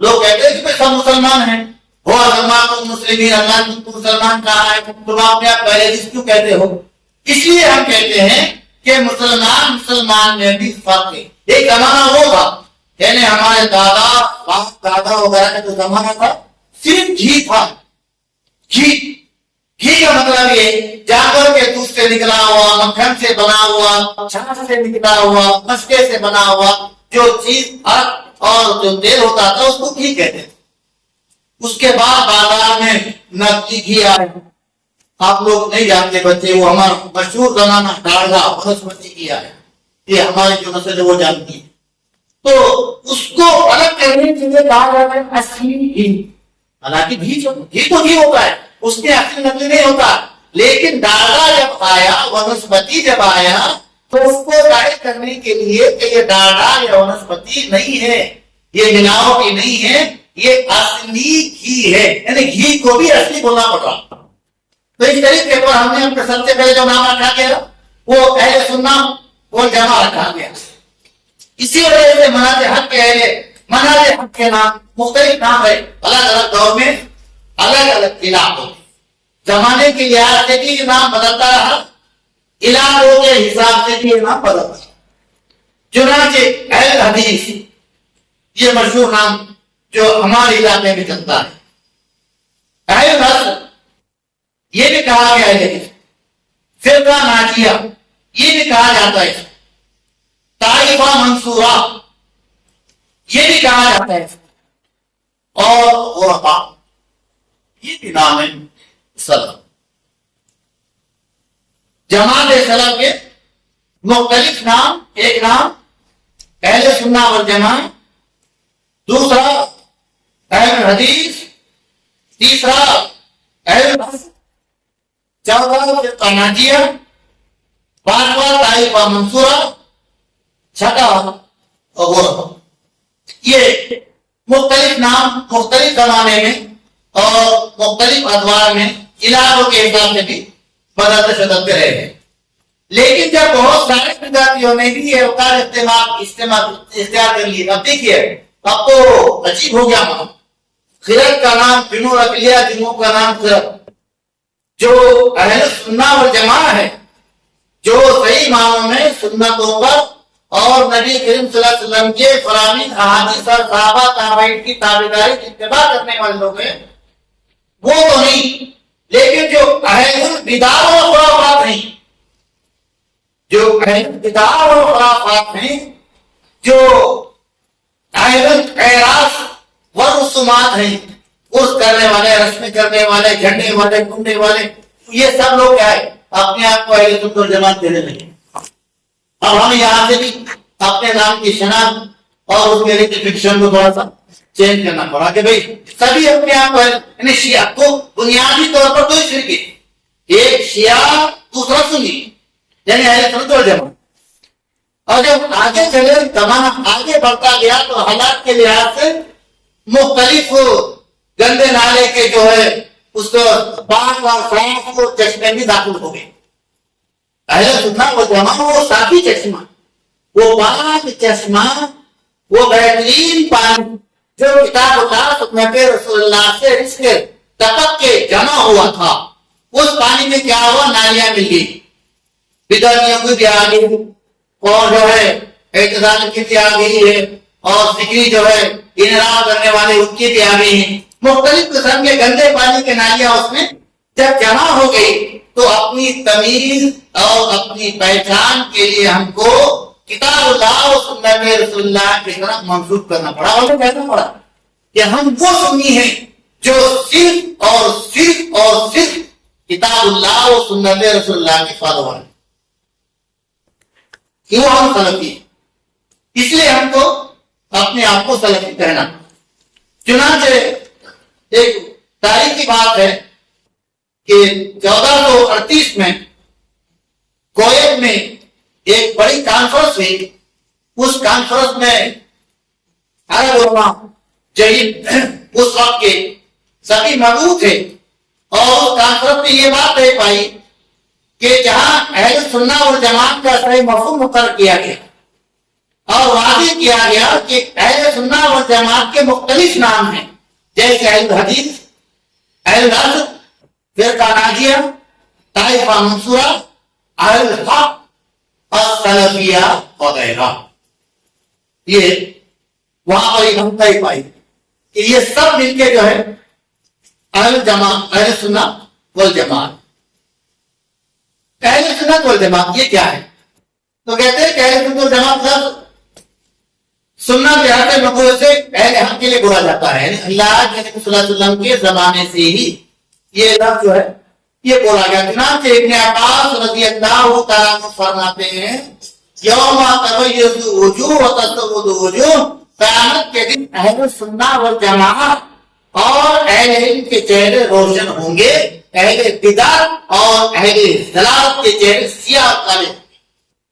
لوگ کہتے ہیں کہ سب مسلمان ہیں، ہو سلمان مسلمین، اللہ تم مسلمان کہاں ہے، تم اپنے آپ پہلے جس کیوں کہتے ہو؟ اس لیے ہم کہتے ہیں کہ مسلمان میں بھی فرق ہے۔ ایک زمانہ وہ تھا، یعنی ہمارے دادا باپ دادا وغیرہ کا جو زمانہ تھا صرف گھی تھا۔ گھی کا مطلب یہ جانور کے دودھ سے نکلا ہوا، مکھن سے بنا ہوا، چھاچھ سے نکلا ہوا، مسکے سے بنا ہوا جو چیز اور جو تیل ہوتا تھا اس کو گھی کہتے تھے۔ اس کے بعد بازار میں نقلی گھی آئے، آپ لوگ نہیں جانتے بچے، وہ ہمارا مشہور زمانہ ڈالڈا بنسپتی گھی آیا، یہ ہماری جو نسل ہے وہ جانتی ہے۔ تو اس کو الگ کرنے کے لیے کہا جاتا ہے اصلی گھی۔ حالانکہ گھی تو گھی ہوتا ہے، اس میں اصلی نقلی نہیں ہوتا، لیکن ڈالڈا جب آیا، بنسپتی جب آیا تو اس کو ظاہر کرنے کے لیے کہ یہ ڈالڈا یا بنسپتی نہیں ہے، یہ ملاوٹی نہیں ہے، یہ اصلی گھی ہے، یعنی گھی کو بھی اصلی بولنا پڑ رہا۔ تو اس طریقے پر ہم نے اپنے سب سے پہلے جو نام رکھا گیا وہ اہل سنت والجماعت رکھا گیا۔ اسی وجہ سے مناظر حق کے نام مختلف نام ہے، الگ الگ دور میں الگ الگ علاقوں میں، زمانے کے لحاظ سے بھی یہ نام بدلتا رہا، علاقوں کے حساب سے بھی یہ نام بدلتا رہا۔ چنانچہ اہل حدیث یہ مشہور نام جو ہمارے علاقے میں چلتا ہے، اہل نصر یہ بھی کہا گیا ہے، فرقہ ناجیہ یہ بھی کہا جاتا ہے، طائفہ منصورہ یہ بھی کہا جاتا ہے، اور غربا یہ بھی نام ہے سلف۔ جماعت سلف کے مختلف نام، ایک نام اہل سنت والجماعت، دوسرا اہل حدیث، تیسرا اہل نصر، چوتھا فرقہ ناجیہ، پانچواں طائفہ منصورہ، چھٹا غربا۔ یہ مختلف نام مختلف زمانے میں اور مختلف ادوار میں علاقوں کے حساب سے بھی بدلتے شدتے رہے ہیں، لیکن جب بہت سارے بدعتیوں نے بھی یہ اوقات اختیار کر لیے، اب دیکھیے اب تو عجیب ہو گیا مانا، خرق کا نام جنوں رکھ لیا، جنوں کا نام خرق۔ جو اہل سنت والجماعت ہے، جو صحیح معنوں میں سنتوں پر اور نبی کریم صلی اللہ علیہ وسلم کے فرامین احادیث اور صحابہ تابعین کی تابعداری اتباع کرنے والے لوگ ہیں، وہ تو نہیں، لیکن جو اہل البدع و خرافات ہیں، جو اہل بدع و خرافات ہیں، جو اہل الاعراف والرسومات ہیں، عرس کرنے والے، رسمیں کرنے والے، جھنڈے والے، گھومنے والے، یہ سب لوگ کیا ہے اپنے آپ کو اہل سنت والجماعت دینے لگے۔ اب ہمیں یہاں سے بھی اپنے نام کی شناخت اور اس کے ریٹیفکیشن کو تھوڑا سا چینج کرنا پڑا کہ بھئی سبھی اپنے آپ کو، یعنی شیعہ کو بنیادی طور پر دو فرقے، ایک شیعہ دوسرا سنی، یعنی اہل سنت والجماعت۔ اور جب آگے چلے زمانہ آگے بڑھتا گیا تو حالات کے لحاظ سے مختلف گندے نالے کے جو ہے اس کو پاک اور صاف کو چشمے بھی داخل ہو گئے۔ اہل سنت والجماعت وہ صافی چشمہ، وہ پاک چشمہ، وہ بہترین پانی جو کتاب اللہ سنت رسول اللہ سے رزق ٹپک کے جمع ہوا تھا، اس پانی میں کیا ہوا، نالیاں مل گئی، بدعتیوں کی بھی آ گئی، اور جو ہے اعتدال کی بھی آ گئی ہے، اور فکری جو ہے انحراف کرنے والے ان کی بھی آ گئی ہیں۔ مختلف قسم کے گندے پانی کے نالیاں اس میں جب جمع ہو گئی تو اپنی تمیز اور اپنی پہچان کے لیے ہم کو کتاب اللہ اور سنت رسول اللہ کی طرف منسوخ کرنا پڑا، اور کہنا پڑا کہ ہم وہ سنی ہیں جو صرف اور صرف اور صرف کتاب اللہ اور سنت رسول اللہ کے فالوور ہیں۔ کیوں ہم سلفی ہیں؟ اس لیے ہم کو اپنے آپ کو سلفی کہنا۔ چنانچہ ایک تاریخی بات ہے کہ 1438 میں کویت میں ایک بڑی کانفرنس ہوئی، اس کانفرنس میں عرب علماء جدید اس وقت کے سبھی موجود تھے، اور اس کانفرنس میں یہ بات طے پائی کہ جہاں اہل سنت والجماعت کا صحیح مفہوم مقرر کیا گیا اور واضح کیا گیا کہ اہل سنت والجماعت کے مختلف نام ہیں، جیسے اہل حدیث، اہل اصل، فرقہ ناجیہ، طائفہ منصورہ، اہل حق، السلفیہ وغیرہ۔ یہ وہاں پر ایک ہم طے پائی کہ یہ سب مل کے جو ہے اہل جماعت، اہل سنت والجماعت۔ اہل سنت والجماعت یہ کیا ہے؟ تو کہتے ہیں کہ اہل سنت والجماعت سنت لحاظ نبوت سے اہل حق کے لیے بولا جاتا ہے، یعنی اللہ کے نبی صلی اللہ علیہ وسلم کے زمانے سے ہی یہ لفظ جو ہے یہ بولا گیا۔ چنانچہ ابن عباس رضی اللہ تعالیٰ عنہ فرماتے ہیں یوم تبیض وجوہ وتسود وجوہ، قیامت کے دن اہل سنت والجماعت اور اہل علم کے چہرے روشن ہوں گے، اہل بدعت اور اہل ضلالت کے چہرے سیاہ کالے ہوں گے۔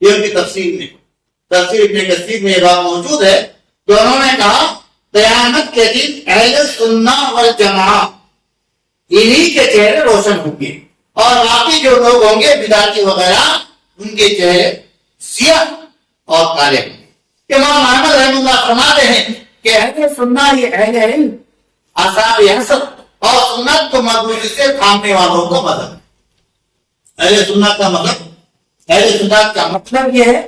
یہ ان کی تفسیر میں، تفسیر ابن کثیر میں یہ بات موجود ہے کہ انہوں نے کہا قیامت کے دن اہل سنت والجماعت انہی کے چہرے روشن ہوں گے، اور باقی جو لوگ ہوں گے بدعتی وغیرہ ان کے چہرے سیاہ اور کالے ہوں گے۔ امام احمد رحمہ اللہ فرماتے ہیں کہ اہل سنت یہ اہل علم، اصحاب حسن اور سنت کو مضبوطی سے تھامنے والوں کا مذہب ہے۔ اہل سنت کا مطلب، اہل سنت کا مطلب یہ ہے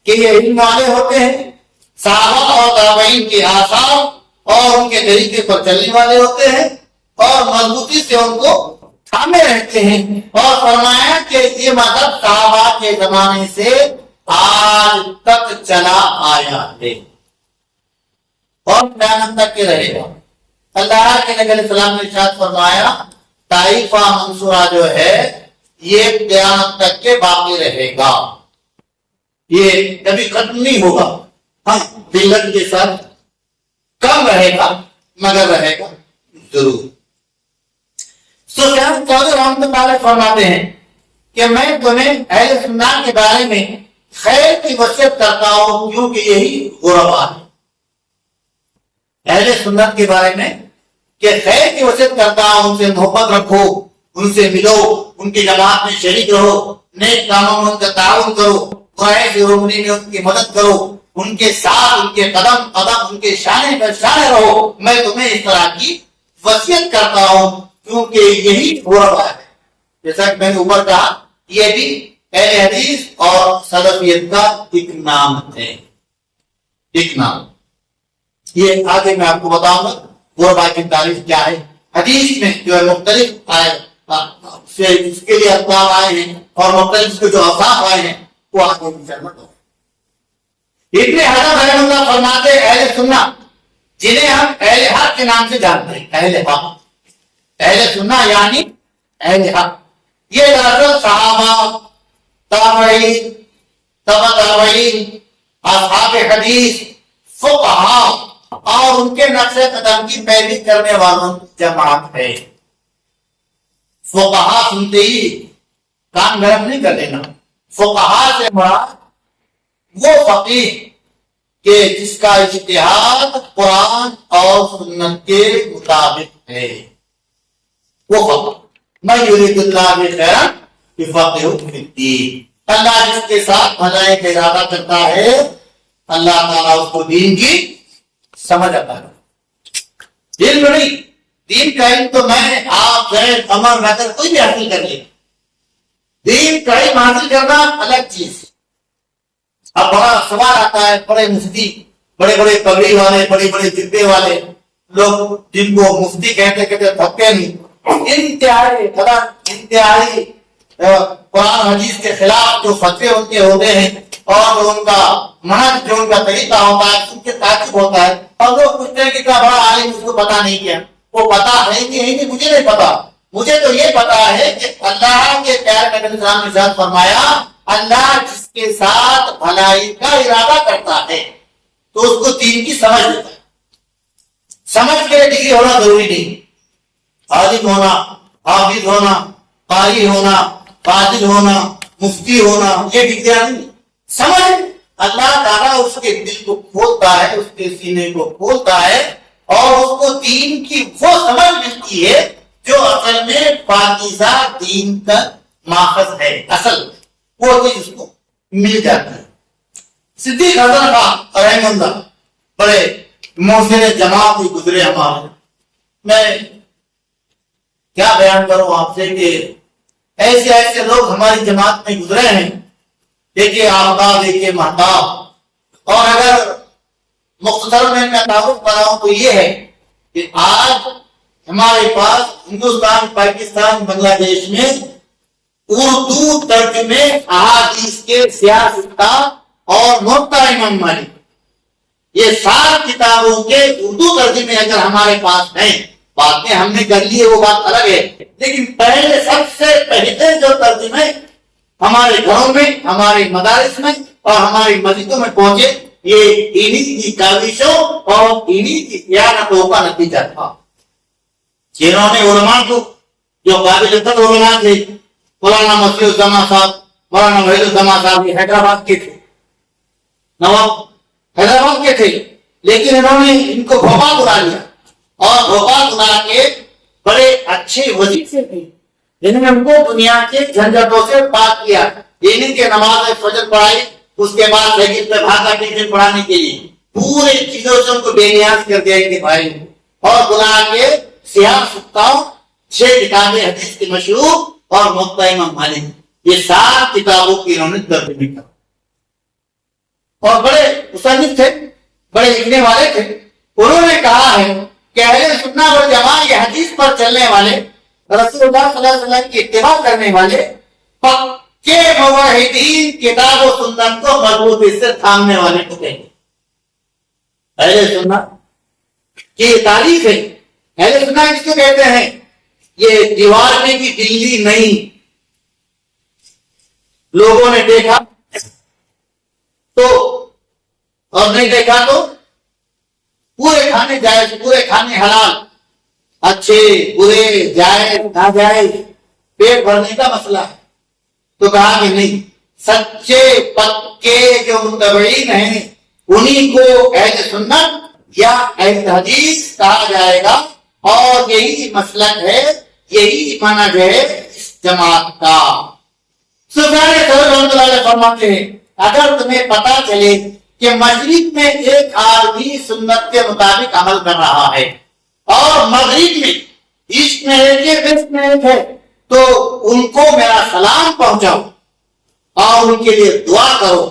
کہ یہ علم والے ہوتے ہیں، صحابہ اور تابعین کے آثار اور ان کے طریقے پر چلنے والے ہوتے ہیں، اور مضبوطی سے ان کو تھامے رہتے ہیں۔ اور فرمایا کہ یہ مذہب صحابہ کے زمانے سے آج تک چلا آیا ہے اور قیامت تک کے رہے گا۔ اللہ کے نبی علیہ السلام نے ارشاد فرمایا طائفہ منصورہ جو ہے یہ قیامت تک کے باقی رہے گا، یہ کبھی ختم نہیں ہوگا۔ ہاں ذلت کے ساتھ کم رہے گا مگر رہے گا ضرور۔ سفیان ثوری رحمۃ اللہ علیہ فرماتے ہیں کہ میں تمہیں اہل سنت کے بارے میں خیر کی وصیت کرتا ہوں کیونکہ یہی غربا ہے۔ اہل سنت کے بارے میں کہ خیر کی وصیت کرتا ہوں، ان سے محبت رکھو، ان سے ملو، ان کی جماعت میں شریک رہو، نیک کاموں میں ان کا تعاون کرو، برائی سے روکنے میں ان کی مدد کرو، ان کے ساتھ ان کے قدم قدم ان کے شانے پر شانے رہو۔ میں تمہیں اس طرح کی وصیت کرتا ہوں کیونکہ یہی غربا ہے۔ جیسا کہ میں نے اوپر کہا یہ بھی اہل حدیث اور سلفیت کا ایک نام ہے، ایک نام۔ یہ آگے میں آپ کو بتاؤں گا غربا کی تعریف کیا ہے۔ حدیث میں جو ہے مختلف اس کے لیے الفاظ آئے ہیں اور مختلف کے جو اوصاف آئے ہیں وہ آگے ابن حجر رحمہ اللہ فرماتے اہل سنت جنہیں ہم اہل حق کے نام سے جانتے ہیں، اہل حق، اہل سنت یعنی اہل حق، یہ دراصل صحابہ، تابعین، تبع تابعین، اصحاب حدیث، فقہاء اور ان کے نقش قدم کی پیروی کرنے والوں کی جماعت ہے۔ فقہاء سنتے ہی کام گرم نہیں کر دینا، فقہاء سے مراد وہ فقیہ کہ جس کا اجتہاد قرآن اور سنت کے مطابق ہے، وہ فقہ۔ میں یرید اللہ بخیرا یفقہہ فی الدین، اللہ جس کے ساتھ بھلائی کا ارادہ کرتا ہے اللہ تعالیٰ اس کو دین کی سمجھ آتا ہے۔ علم نہیں، دین کا علم تو میں آپ زید عمر نظر کوئی بھی حاصل کر لے، دین کا علم حاصل کرنا الگ چیز۔ اب بڑا سوال آتا ہے، بڑے مفتی، بڑے بڑے پگڑی والے، بڑے بڑے جبے والے لوگ جن کو مفتی کہتے تھکتے نہیں، انتہائی غلط، انتہائی قرآن حدیث کے خلاف جو فتوے ان کے ہوتے ہیں اور ان کا منہج جو ان کا طریقہ ہوتا ہے ان کے تعقیب ہوتا ہے، اور لوگ پوچھتے ہیں کہ کیا بڑا عالم اس کو پتا نہیں کیا؟ وہ پتا ہے کہ نہیں، مجھے نہیں پتا، مجھے تو یہ پتا ہے کہ اللہ کے پیارے نبی السلام نے ارشاد فرمایا اللہ جس کے ساتھ بھلائی کا ارادہ کرتا ہے تو اس کو دین کی سمجھ دیتا ہے۔ سمجھ کے ڈگری ہونا ضروری نہیں، عالم ہونا، حافظ ہونا، قاری ہونا، فاضل ہونا، مفتی ہونا، یہ ڈگریاں نہیں، سمجھ اللہ تعالیٰ اس کے دل کو کھولتا ہے، اس کے سینے کو کھولتا ہے اور اس کو دین کی وہ سمجھ ملتی ہے جو اصل میں پاکیزہ دین کا ماخذ ہے، اصل وہ چیز اس کو مل جاتی ہے۔ صدیق حسن خان رحم اللہ بڑے موثر جماعت ہی گزرے ہمارے. میں کیا بیان کروں آپ سے کہ ایسے ایسے لوگ ہماری جماعت میں گزرے ہیں. دیکھیے آفتاب، دیکھیے مہتاب. اور اگر مختصر میں تعارف بناؤں تو یہ ہے کہ آج ہمارے پاس ہندوستان، پاکستان، بنگلہ دیش میں اردو ترجمے احادیث کے سیاستہ اور موطا امام مالک، یہ 7 کتابوں کے اردو ترجمے اگر ہمارے پاس ہیں، بعد میں ہم نے کر لیے وہ بات الگ ہے، لیکن پہلے سب سے پہلے جو ترجمے ہمارے گھروں میں، ہمارے مدارس میں اور ہماری مسجدوں میں پہنچے، یہ انہی کی کاوشوں اور انہی کی خیانتوں کا نتیجہ تھا. جنہوں نے علماء کو، جو قابل قدر علماء تھے، مولانا مسیح الزمان صاحب، مولانا وحید الزمان صاحب، یہ حیدرآباد کے تھے، نواب حیدرآباد کے تھے، لیکن انہوں نے ان کو بھوپال بلا لیا اور بھوپال بلا کے بڑے اچھے وظیفے تھے جنہوں نے ان کو دنیا کے جھنجھٹوں سے پاک کیا. دینی کے نماز فجر پڑھائی، اس کے بعد سائیکل پہ بھاگا ٹیوشن پڑھانے کے لیے پورے چیزوں سے ان کو بے نیاز کر دیا ان کے بھائی، اور بلا کے سیاہ سکتاؤں 6 کتابیں حدیث کی مشہور اور موطا امام مالک، یہ 7 کتابوں کی انہوں نے ترجمہ کیا. اور بڑے مصنف تھے، بڑے لکھنے والے تھے. انہوں نے کہا ہے کہ اہل سنت والجماعت یہ حدیث پر چلنے والے، رسول اللہ صلی اللہ علیہ وسلم کی اتباع کرنے والے پکے موحدین کتاب و سنت کو مضبوطی سے تھامنے والے کو کہیں گے. اہل سنت کی تعریف ہے. اہل سنت کس کو کہتے ہیں؟ یہ دیوار میں بھی دلی نہیں، لوگوں نے دیکھا تو اور نہیں دیکھا تو پورے کھانے جائز، پورے کھانے حلال، اچھے برے جائز نہ جائز، پیٹ بھرنے کا مسئلہ ہے. تو کہا کہ نہیں، سچے پکے جو متبعین ہیں انہی کو اہل سنت یا اہل حدیث کہا جائے گا، اور یہی مسلک ہے، یہی منہج ہے اس جماعت کا. سفیان ثوری رحمۃ اللہ علیہ فرماتے ہیں اگر تمہیں پتا چلے کہ مشرق میں ایک آدمی سنت کے مطابق عمل کر رہا ہے اور مغرب میں ایسٹ میں ایک ہے، ویسٹ میں ایک ہے، تو ان کو میرا سلام پہنچاؤ اور ان کے لیے دعا کرو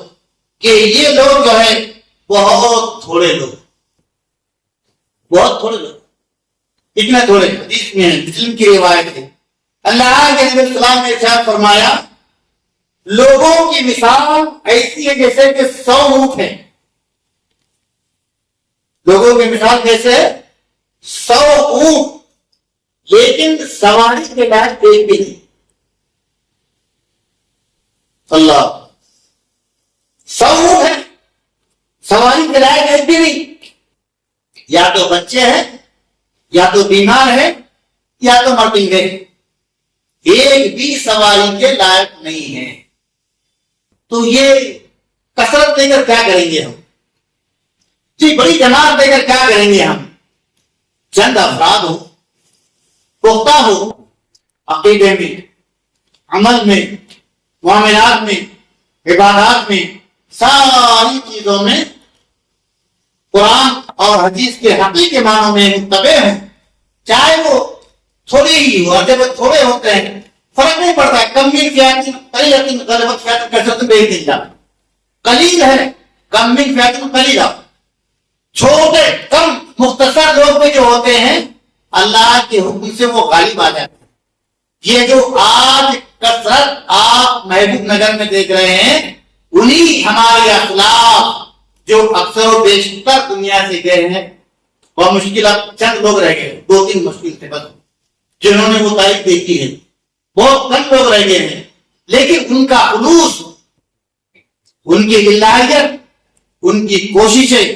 کہ یہ لوگ جو ہے بہت تھوڑے لوگ، بہت تھوڑے لوگ، اتنے تھوڑے. حدیث میں ہے، مسلم کی روایت ہے، اللہ کے نبی السلام نے ارشاد فرمایا لوگوں کی مثال ایسی ہے جیسے کہ 100 اونٹ ہیں. لوگوں کی مثال جیسے 100 اونٹ، لیکن سواری کے لائق ایک بھی نہیں. اللہ، 100 اونٹ ہیں، سواری کے لائق ایک بھی نہیں. یا تو بچے ہیں، یا تو بیمار ہیں، یا تو مر گئے، ایک بھی سواری کے لائق نہیں ہے. تو یہ کثرت دے کر کیا کریں گے ہم؟ جی بڑی جماعت دے کر کیا کریں گے ہم؟ چند افراد ہو، پختہ ہو، عقیدے میں، عمل میں، معاملات میں، عبادات میں، ساری چیزوں میں قرآن اور حدیث کے حقیقی معنوں میں متبع ہیں، چاہے وہ تھوڑے ہی ہو. اور جب وہ تھوڑے ہوتے ہیں فرق نہیں پڑتا ہے، کم من فئۃ قلیلۃ غلبت فئۃ کثرۃ بإذن اللہ. قلیل ہے، کم من فئۃ قلیلہ، چھوٹے کم مختصر لوگ میں جو ہوتے ہیں اللہ کے حکم سے وہ غالب آ جاتے ہیں. یہ جو آج کثرت آپ محبوب نگر میں دیکھ رہے ہیں، انہی ہمارے اخلاق جو اکثر و بیشتر دنیا سے گئے ہیں، اور مشکلات چند لوگ رہ گئے، 2-3 مشکل تھے بس جنہوں نے وہ تاریخ دیکھی ہے، بہت کم لوگ رہ گئے ہیں. لیکن ان کا خلوص، ان کی الہیت، ان کی کوششیں،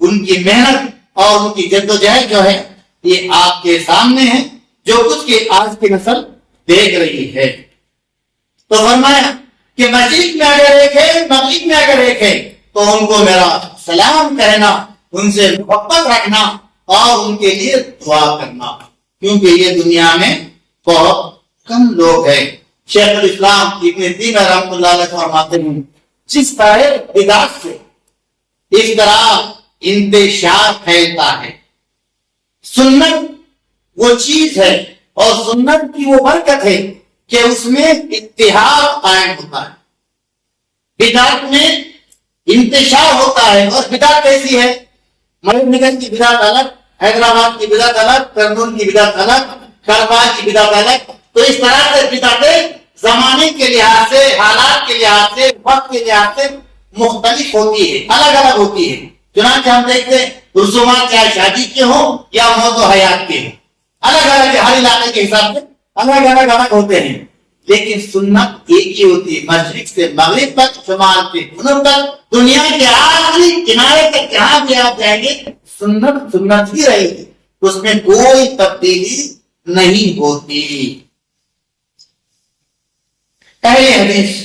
ان کی محنت اور ان کی جدوجہد جو ہے یہ آپ کے سامنے ہے، جو کچھ کہ آج کی نسل دیکھ رہی ہے. تو فرمایا کہ مشرق میں اگر ایک ہے، مغرب میں اگر ایک ہے، تو ان کو میرا سلام کہنا، ان سے محبت رکھنا اور ان کے لیے دعا کرنا، کیونکہ یہ دنیا میں بہت کم لوگ ہیں. شیخ الاسلام ابن تیمیہ رحمۃ اللہ علیہ فرماتے ہیں جس طرح بدعت سے اس طرح انتشار پھیلتا ہے۔ سنت وہ چیز ہے اور سنت کی وہ برکت ہے کہ اس میں اتحاد قائم ہوتا ہے، بدعت میں انتشار ہوتا ہے۔ اور بدعت کیسی ہے؟ مریم نگر کی بدعت الگ، حیدرآباد کی بدعت الگ، کرنول کی بدعت الگ، کربال کی بدعت الگ۔ تو اس طرح سے بدعتیں زمانے کے لحاظ سے، حالات کے لحاظ سے، وقت کے لحاظ سے مختلف ہوتی ہے، الگ الگ ہوتی ہے۔ چنانچہ ہم دیکھتے ہیں رسومات چاہے شادی کے ہوں یا موت و حیات کے ہوں، الگ الگ ہر علاقے کے حساب سے الگ الگ ہوتے ہیں، لیکن سنت ایک ہی ہوتی ہے۔ مشرق سے مغرب تک، شمال سے جنوب تک، دنیا کے آخری کنارے تک جہاں بھی آپ جائیں گے سنت سنت ہی رہے گی، اس میں کوئی تبدیلی نہیں ہوتی۔ اہل حدیث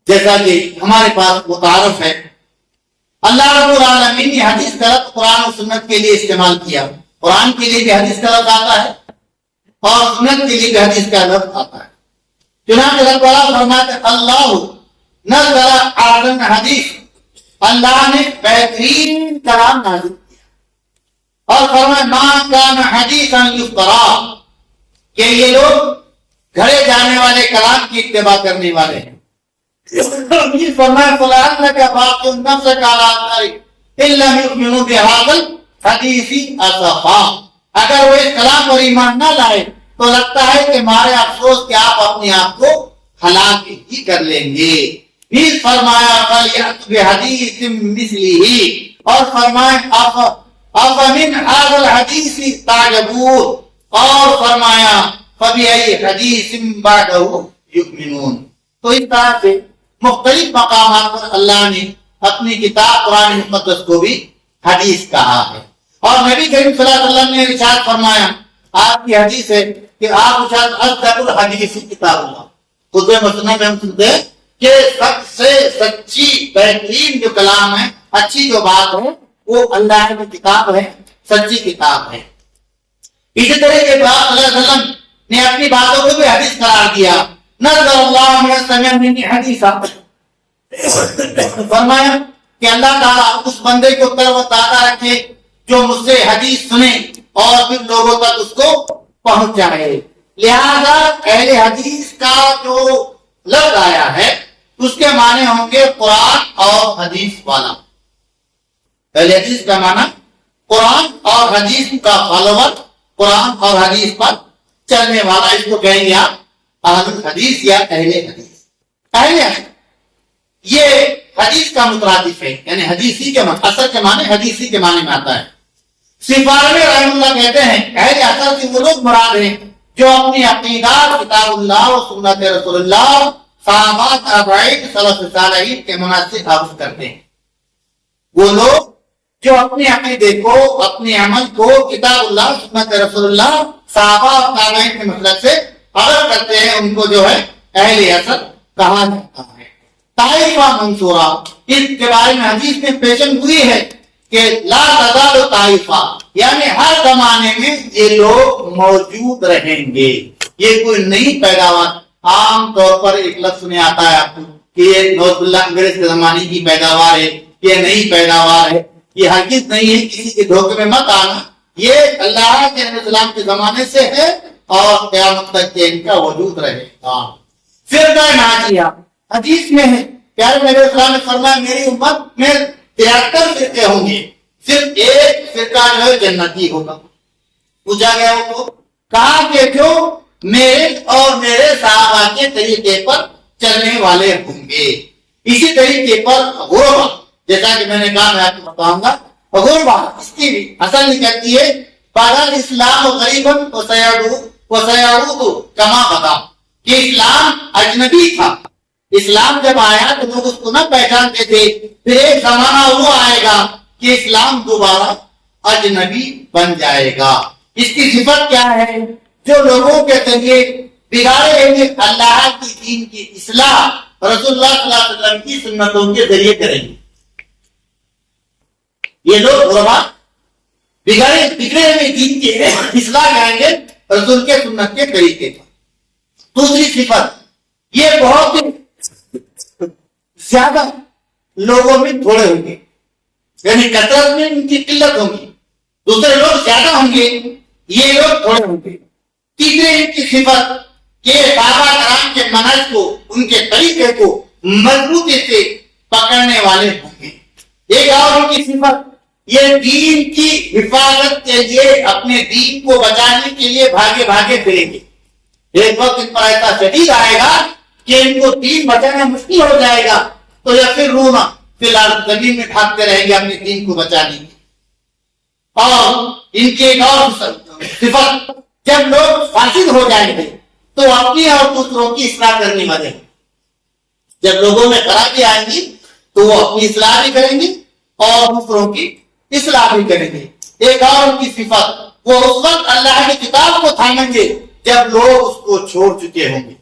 جیسا کہ ہمارے پاس متعارف ہے، اللہ رب العالمین نے حدیث کا لفظ قرآن و سنت کے لیے استعمال کیا۔ قرآن کے لیے بھی حدیث کا لفظ آتا ہے اور سنت کے لیے بھی حدیث کا لفظ آتا ہے۔ چنانچہ اللہ تعالیٰ فرماتے ہیں اللہ نزل احسن حدیث، اللہ نے بہترین کلام نازل کیا اور فرمایا ما کان حدیثا یفترا، کہ یہ لوگ گھڑے جانے والے کلام کی اتباع کرنے والے ہیں۔ فرمایا فلعلک باقٍ نفسک علی آثارہم ان لم یؤمنوا بہذا الحدیث اسفا، اگر وہ اس کلام پر ایمان نہ لائے تو لگتا ہے کہ مارے افسوس کہ آپ اپنے آپ کو ہلاک ہی کر لیں گے۔ پھر فرمایا فلیأت بحدیث مثلہ، اور فرمایا افمن ھذا الحدیث تعجبون، اور فرمایا فبأی حدیث بعدہ یؤمنون۔ تو اس طرح سے مختلف مقامات پر اللہ نے اپنی کتاب قرآن مقدس کو بھی حدیث کہا ہے۔ اور نبی کریم صلی اللہ علیہ وسلم نے ارشاد فرمایا، آپ کی حدیث ہے کہ آپ ارشاد اصدق الحدیث کتاب اللہ، خطبہ مسنہ میں ہم سنتے ہیں کہ سب سے سچی بہترین جو کلام ہے، اچھی جو بات ہے، وہ اللہ کی کتاب ہے، سچی کتاب ہے۔ اسی طرح کے بعد صلی اللہ علیہ وسلم نے اپنی باتوں کو بھی حدیث قرار دیا۔ نزل اللہ من سمع منی حدیثا، فرمایا کہ اللہ تعالیٰ اس بندے کو تر و تازہ رکھے جو مجھ سے حدیث سنے اور پھر لوگوں تک اس کو پہنچائے۔ لہذا اہل حدیث کا جو لفظ آیا ہے اس کے معنی ہوں گے قرآن اور حدیث والا۔ اہل حدیث کا معنی قرآن اور حدیث کا فالوور، قرآن اور حدیث پر چلنے والا، اس کو کہیں گے آپ اہل الحدیث یا اہل حدیث۔ اہل حدیث یہ حدیث کا مترادف ہے، یعنی حدیثی کے معنی، اثر کے معنی حدیثی کے معنی میں آتا ہے۔ سفارہ رحم اللہ کہتے ہیں اہل اثر سے وہ لوگ مراد ہیں جو اپنی عقیدات کتاب اللہ و سنت رسول اللہ، صحابہ تابعین سلف صالحین کے مناسب حفظ کرتے ہیں۔ وہ لوگ جو اپنے عقیدے کو، اپنے عمل کو کتاب اللہ، سنت رسول اللہ، صحابہ اور تابعین کے مسلک سے حفظ کرتے ہیں، ان کو جو ہے اہل اثر کہا جاتا ہے۔ طائفہ منصورہ، اس کے بارے میں حدیث میں پیشن گوئی ہے کہ لا تزال طائفہ، یعنی ہر زمانے میں یہ لوگ موجود رہیں گے۔ یہ کوئی نئی پیداوار، عام طور پر ایک لفظ سنے آتا ہے آپ کو کہ یہ نوز اللہ انگریز کے زمانے کی پیداوار ہے، یہ نئی پیداوار ہے۔ یہ ہرگز نہیں ہے، کسی کے دھوکے میں مت آنا، یہ اللہ کے نبی السلام کے زمانے سے ہے اور قیامت تک ان کا وجود رہے گا۔ فرقہ ناجیہ حدیث میں ہے، پیارے نبی السلام نے فرمایا میری امت میں 73 فرقے ہوں گے، صرف ایک فرقہ جو ہے جنتی ہوگا۔ پوچھا گیا ان کو، کہا کہ جو میرے اور میرے صحابہ کے طریقے پر چلنے والے ہوں گے۔ اسی طریقے پر غربہ، جیسا کہ میں نے کہا میں آپ کو بتاؤں گا، غربہ اس کی بھی اصل نکلتی ہے بادل اسلام غریباً وسيعود کما بدا، کہ اسلام اجنبی تھا، اسلام جب آیا تو لوگ اس کو نہ پہچانتے تھے، پھر ایک زمانہ وہ آئے گا کہ اسلام دوبارہ اجنبی بن جائے گا۔ اس کی صفت کیا ہے؟ جو لوگوں کے ذریعے بگاڑے ہوئے اللہ کی دین کی اصلاح رسول اللہ صلی اللہ علیہ وسلم کی سنتوں کے ذریعے کریں گے۔ یہ لوگ غربا بگڑے ہوئے دین کی اصلاح کریں گے رسول کے سنت کے طریقے پر۔ دوسری صفت، یہ بہت زیادہ لوگوں میں تھوڑے ہوں گے، یعنی کثرت میں ان کی قلت ہوگی، دوسرے لوگ زیادہ ہوں گے، یہ لوگ تھوڑے ہوں گے۔ تیسرے ان کی صفت کہ صحابہ کرام کے منہج کو، ان کے طریقے کو مضبوطی سے پکڑنے والے ہوں گے۔ ایک اور ان کی صفت یہ دین کی حفاظت کے لیے، اپنے دین کو بچانے کے لیے بھاگے بھاگے پھریں گے۔ ایک وقت ان پر ایسا شدید آئے گا کہ ان کو دین بچانا مشکل ہو جائے گا، تو یا پھر رونا فی الحال زمین میں بھاگتے رہیں گے اپنے دین کو بچانے کی۔ اور ان کی ایک اور صفت، جب لوگ فاسد ہو جائیں گے تو اپنی اور دوسروں کی اصلاح کرنے والے ہیں۔ جب لوگوں میں خرابی آئیں گی تو وہ اپنی اصلاح بھی کریں گے اور دوسروں کی اصلاح بھی کریں گے۔ ایک اور ان کی صفت، وہ اس وقت اللہ کی کتاب کو تھامیں گے جب لوگ اس کو چھوڑ چکے ہوں گے،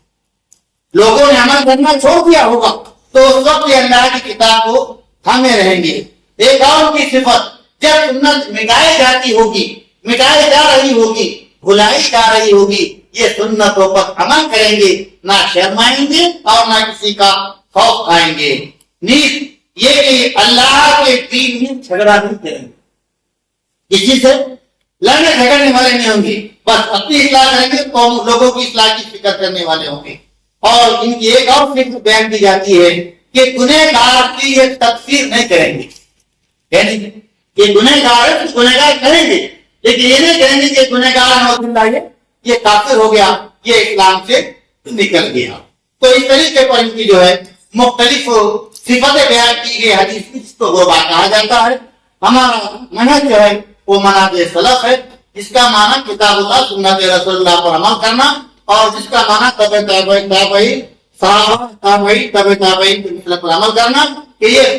لوگوں نے عمل کرنا چھوڑ دیا ہوگا، تو اس وقت یہ اللہ کی کتاب کو تھامے رہیں گے۔ ایک اور ان کی صفت، جب سنت مٹائی جاتی ہوگی، مٹائی جا رہی ہوگی، بھلائی جا رہی ہوگی، یہ سنتوں پر عمل کریں گے، نہ شرمائیں گے اور نہ کسی کا خوف کھائیں گے۔ نیز یہ کہ اللہ کے دین میں جھگڑا نہیں کریں گے، اسی سے لڑنے جھگڑنے والے نہیں ہوں گے، بس اپنی اصلاح کریں گے، قوم لوگوں کی اصلاح کی فکر کرنے والے ہوں گے۔ اور ان کی ایک اور فکر بیان کی جاتی ہے کہ گنہگار کی یہ تکفیر نہیں کریں گے، یعنی کہ گنہگار کریں گے لیکن یہ نہیں کہیں گے کہ گنہگار یہ کافر ہو گیا، یہ اسلام سے نکل گیا۔ تو اس طریقے پر ان کی جو ہے مختلف صفتیں بیان کی گئی حدیث میں، جس کو غربا کہا جاتا ہے۔ ہمارا منہج جو ہے وہ منہج سلف ہے، جس کا معنی کتاب اللہ سنت رسول اللہ پر عمل کرنا، اور جس کا معنی تابعین پر عمل کرنا، کہ یہ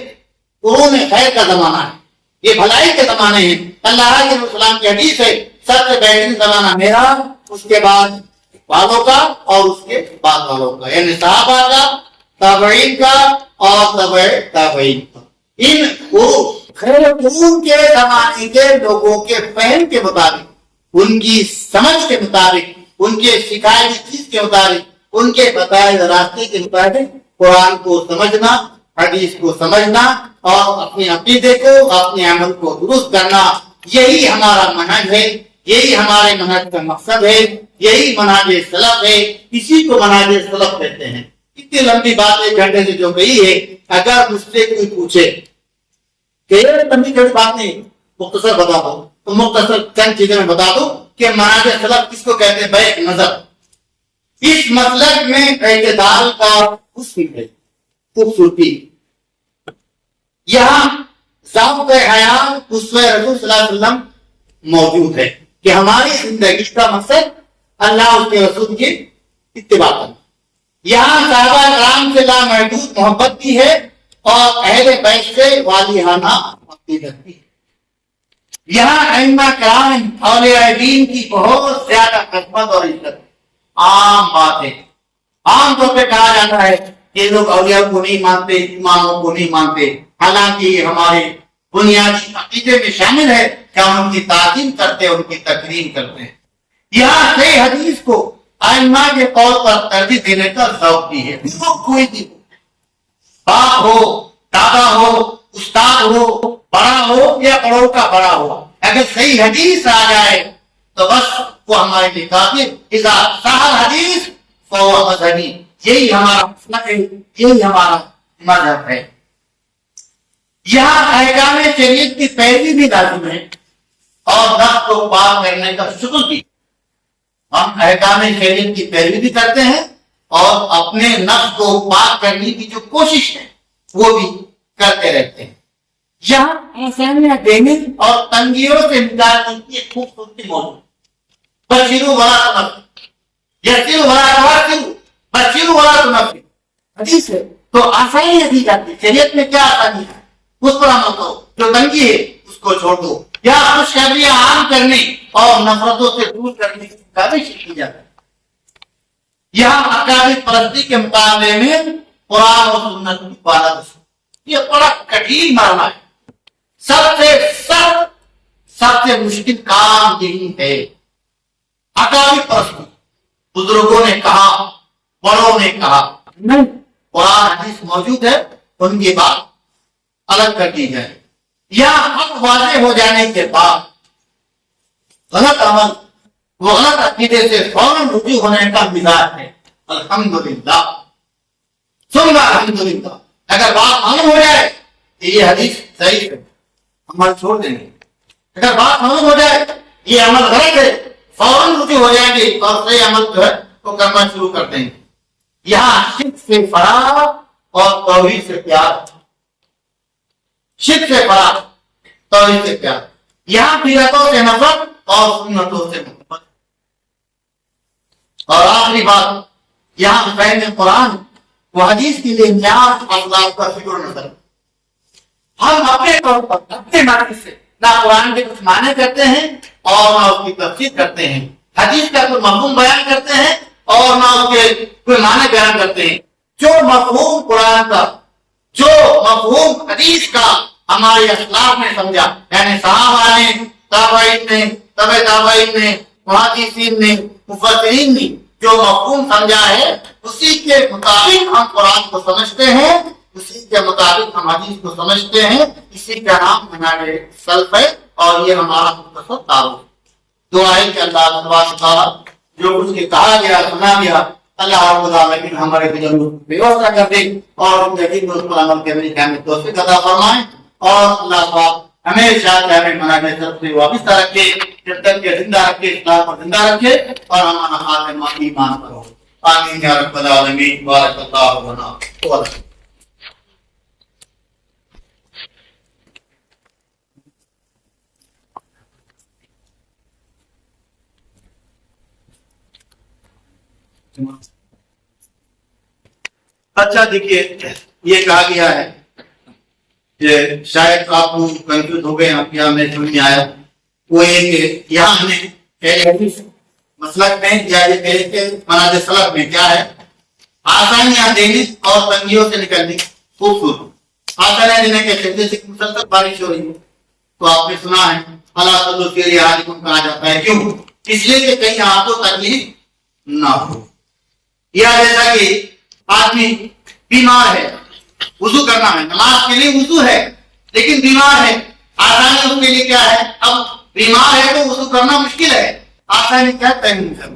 قرون خیر کا زمانہ ہے، یہ بھلائی کے زمانے ہیں۔ اللہ کے رسول کی حدیث ہے، سب سے بہترین زمانہ میرا، اس کے بعد والوں کا اور اس کے بعد والوں کا، یعنی صحابہ کا، تابعین کا اور تبع تابعین کا۔ ان خیر قرون کے زمانے کے لوگوں کے فہم کے مطابق، ان کی سمجھ کے مطابق، ان کے سکھائی ہوئی چیز کے مطابق، ان کے بتائے راستے کے مطابق قرآن کو سمجھنا، حدیث کو سمجھنا اور اپنے عقیدے کو، اپنے عمل کو درست کرنا، یہی ہمارا منہج ہے، یہی ہمارے منہج کا مقصد ہے، یہی منہج سلف ہے، اسی کو منہج سلف کہتے ہیں۔ اتنی لمبی بات ایک گھنٹے سے جو کہی ہے، اگر مجھ سے کوئی پوچھے کہ یہ لمبی چوڑی بات نہیں، مختصر بتا دو، تو مختصر چند چیزیں میں بتا دوں کہ منہج سلف کس کو کہتے ہیں؟ بیک نظر، اس مسلک میں اعتدال کا حسن ہے، خوبصورتی، یہاں ضابطۂ حیات اسوہ رسول صلی اللہ علیہ وسلم موجود ہے کہ ہماری زندگی کا مقصد اللہ اس کے رسول کی اتباع کرنا۔ یہاں صحابہ کرام سے لامحدود محبت بھی ہے اور اہل بیت سے والیانہ عقیدت بھی ہے۔ یہاں ائمہ کرام اولیاء دین کی بہت زیادہ خدمت اور عزت ہے۔ عام بات ہے، عام طور پہ کہا جاتا ہے کہ لوگ اولیاء کو نہیں مانتے، اماموں کو نہیں مانتے، حالانکہ یہ ہمارے بنیادی عقیدے میں شامل ہے کہ ہم ان کی تعظیم کرتے ہیں، ان کی تکریم کرتے ہیں۔ یہاں صحیح حدیث کو ائمہ کے قول پر ترجیح دینے کا ذوق بھی ہے۔ کوئی بھی باپ ہو، دادا ہو، استاد ہو، بڑا ہو یا بڑوں کا بڑا ہو، اگر صحیح حدیث آ جائے تو بس وہ ہمارے لیے کافی۔ اذا صح حدیث فهو مذہبی، یہی ہمارا مسلک ہے، یہی ہمارا مذہب ہے۔ یہاں احکام شریعت کی پیروی بھی لازم ہے اور نفس کو پاک کرنے کا شکر بھی۔ ہم احکام شریعت کی پیروی بھی کرتے ہیں اور اپنے نفس کو پاک کرنے کی جو کوشش ہے وہ بھی کرتے رہتے ہیں۔ یہاں آسانیاں دینے اور تنگیوں سے نکالنے کی ایک خوبصورتی موجود ہے۔ بشیرو ولا تنفروا، یسیرو ولا تعسروا، بشیرو ولا تنفروا، حدیث ہے۔ تو آسانیاں دی جاتی ہے، شریعت میں کیا آسانی ہے اس پر عمل کرو، جو تنگی ہے اس کو چھوڑ دو، یا خوشخبریاں عام کرنے اور نفرتوں سے دور کرنے کی کاوش کی جاتی ہے۔ یہاں اکابر پرستی کے مقابلے میں قرآن اور سنت کی پالن، یہ بڑا کٹھن معاملہ ہے۔ سب سے مشکل کام یہی ہے۔ اکابر پرستی، بزرگوں نے کہا، بڑوں نے کہا، نہیں، قرآن حدیث موجود ہے، ان کی بات الگ کر دی جائے یا حق واضح ہو جانے کے بعد غلط عمل وہ غلط عقیدے سے فوراً رجوع ہونے کا مزاج ہے. الحمدللہ ثم الحمدللہ. اگر بات معلوم ہو جائے کہ یہ حدیث صحیح ہے عمل چھوڑ دیں گے. اگر بات معلوم ہو جائے یہ عمل غلط ہے فوراً رجوع ہو جائیں گے اور صحیح عمل جو ہے وہ کرنا شروع کر دیں گے. یہاں شرک سے فرار اور توحید سے پیار. شرک سے فرار توحید سے پیار. یہاں بدعتوں سے نفرت اور سنتوں سے محبت. اور آخری بات یہاں فہم قرآن و حدیث کے لیے نیاز اللہ کا فکر نظر. ہم اپنے طور پر اپنے معنی سے نہ قرآن کے کچھ معنی کرتے ہیں اور نہ اس کی تفسیر کرتے ہیں, حدیث کا کوئی مفہوم بیان کرتے ہیں اور نہ اس کے کوئی معنی بیان کرتے ہیں. جو مفہوم قرآن کا, جو مفہوم حدیث کا ہمارے اسلاف نے سمجھا, یعنی صحابہ نے, تابعین نے, تبع تابعین نے, محدثین نے, مفسرین نے جو مفہوم سمجھا ہے اسی کے مطابق ہم قرآن کو سمجھتے ہیں, اسی کے مطابق ہم حدیث کو سمجھتے ہیں. اسی کا نام ہمارے سلف ہے اور یہ ہمارا مختصر تعارف. دعا ہے کہ اللہ تبارک و تعالی جو کچھ کہا گیا سنا گیا اللہ رب العالمین ہمارے دلوں میں پیوستہ کر دے اور زندگی میں اس پر عمل کرنے کی ہمیں توفیق عطا فرمائے. اور اللہ پاک ہمیشہ ہمیں منانے سے وابستہ رکھے, جب تک کہ زندہ رکھے, اسلام پر زندہ رکھے اور ہمارا خاتمہ ایمان پر ہو. آمین یا رب العالمین. بارک اللہ لنا و لکم. اچھا دیکھیے یہ کہا گیا ہے کہ شاید آپ کنفیوز ہو گئے, آپ یہاں میں سمجھ میں آیا وہ یہ کہ یہاں ہمیں مسلک میں یا مناظر سلف میں کیا ہے, آسانیاں دینے اور تنگیوں سے نکلنے. خوبصورت آسانیاں دینے کے خطے سے مسلسل بارش ہو رہی ہے تو آپ نے سنا ہے اللہ صلی اللہ علیہ وسلم کہا جاتا ہے. کیوں؟ اس لیے کہ کہیں آپ کو تکلیف نہ ہو. یا جیسا کہ آدمی بیمار ہے, وضو کرنا ہے, نماز کے لیے وضو ہے لیکن بیمار ہے, آسانی اس کے لیے کیا ہے, اب بیمار ہے تو وضو کرنا مشکل ہے, آسانی کیا ہے تیمم کرنا.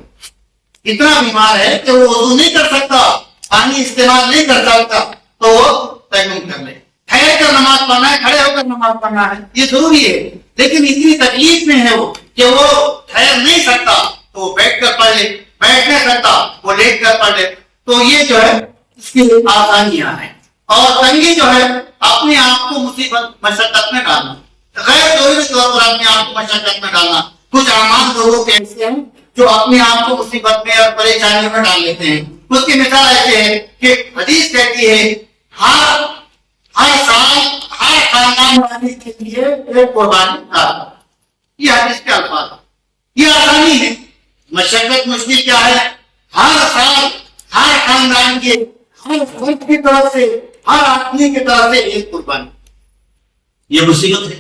اتنا بیمار ہے کہ وہ وضو نہیں کر سکتا, پانی استعمال نہیں کر سکتا تو وہ تیمم کر لے. ٹھہر کر نماز پڑھنا ہے, کھڑے ہو کر نماز پڑھنا ہے, یہ ضروری ہے, لیکن اتنی تکلیف میں ہے وہ کہ وہ ٹھہر نہیں سکتا تو وہ بیٹھ کر پڑھ لے, بیٹھ نہیں سکتا وہ لیٹ کر پڑھ لے. تو یہ جو ہے اس کی آسانیاں ہیں. اور تنگی جو ہے اپنے آپ کو مصیبت مشقت میں ڈالنا, غیر ضروری طور پر اپنے آپ کو مشقت میں ڈالنا. کچھ اعمال لوگوں کے ایسے ہیں جو اپنے آپ کو مصیبت میں اور پریشانی میں ڈال لیتے ہیں. اس کی مثال ایسے ہے کہ حدیث کہتی ہے ہر سال ہر خاندان والے کے لیے ایک قربانی کرنا. یہ حدیث کے الفاظ, یہ آسانی ہے. مشقت مشکل کیا ہے, ہر سال ہر خاندان کے ہر فرد کی طرف سے, ہر آدمی کی طرف سے ایک قربانی. یہ مصیبت ہے.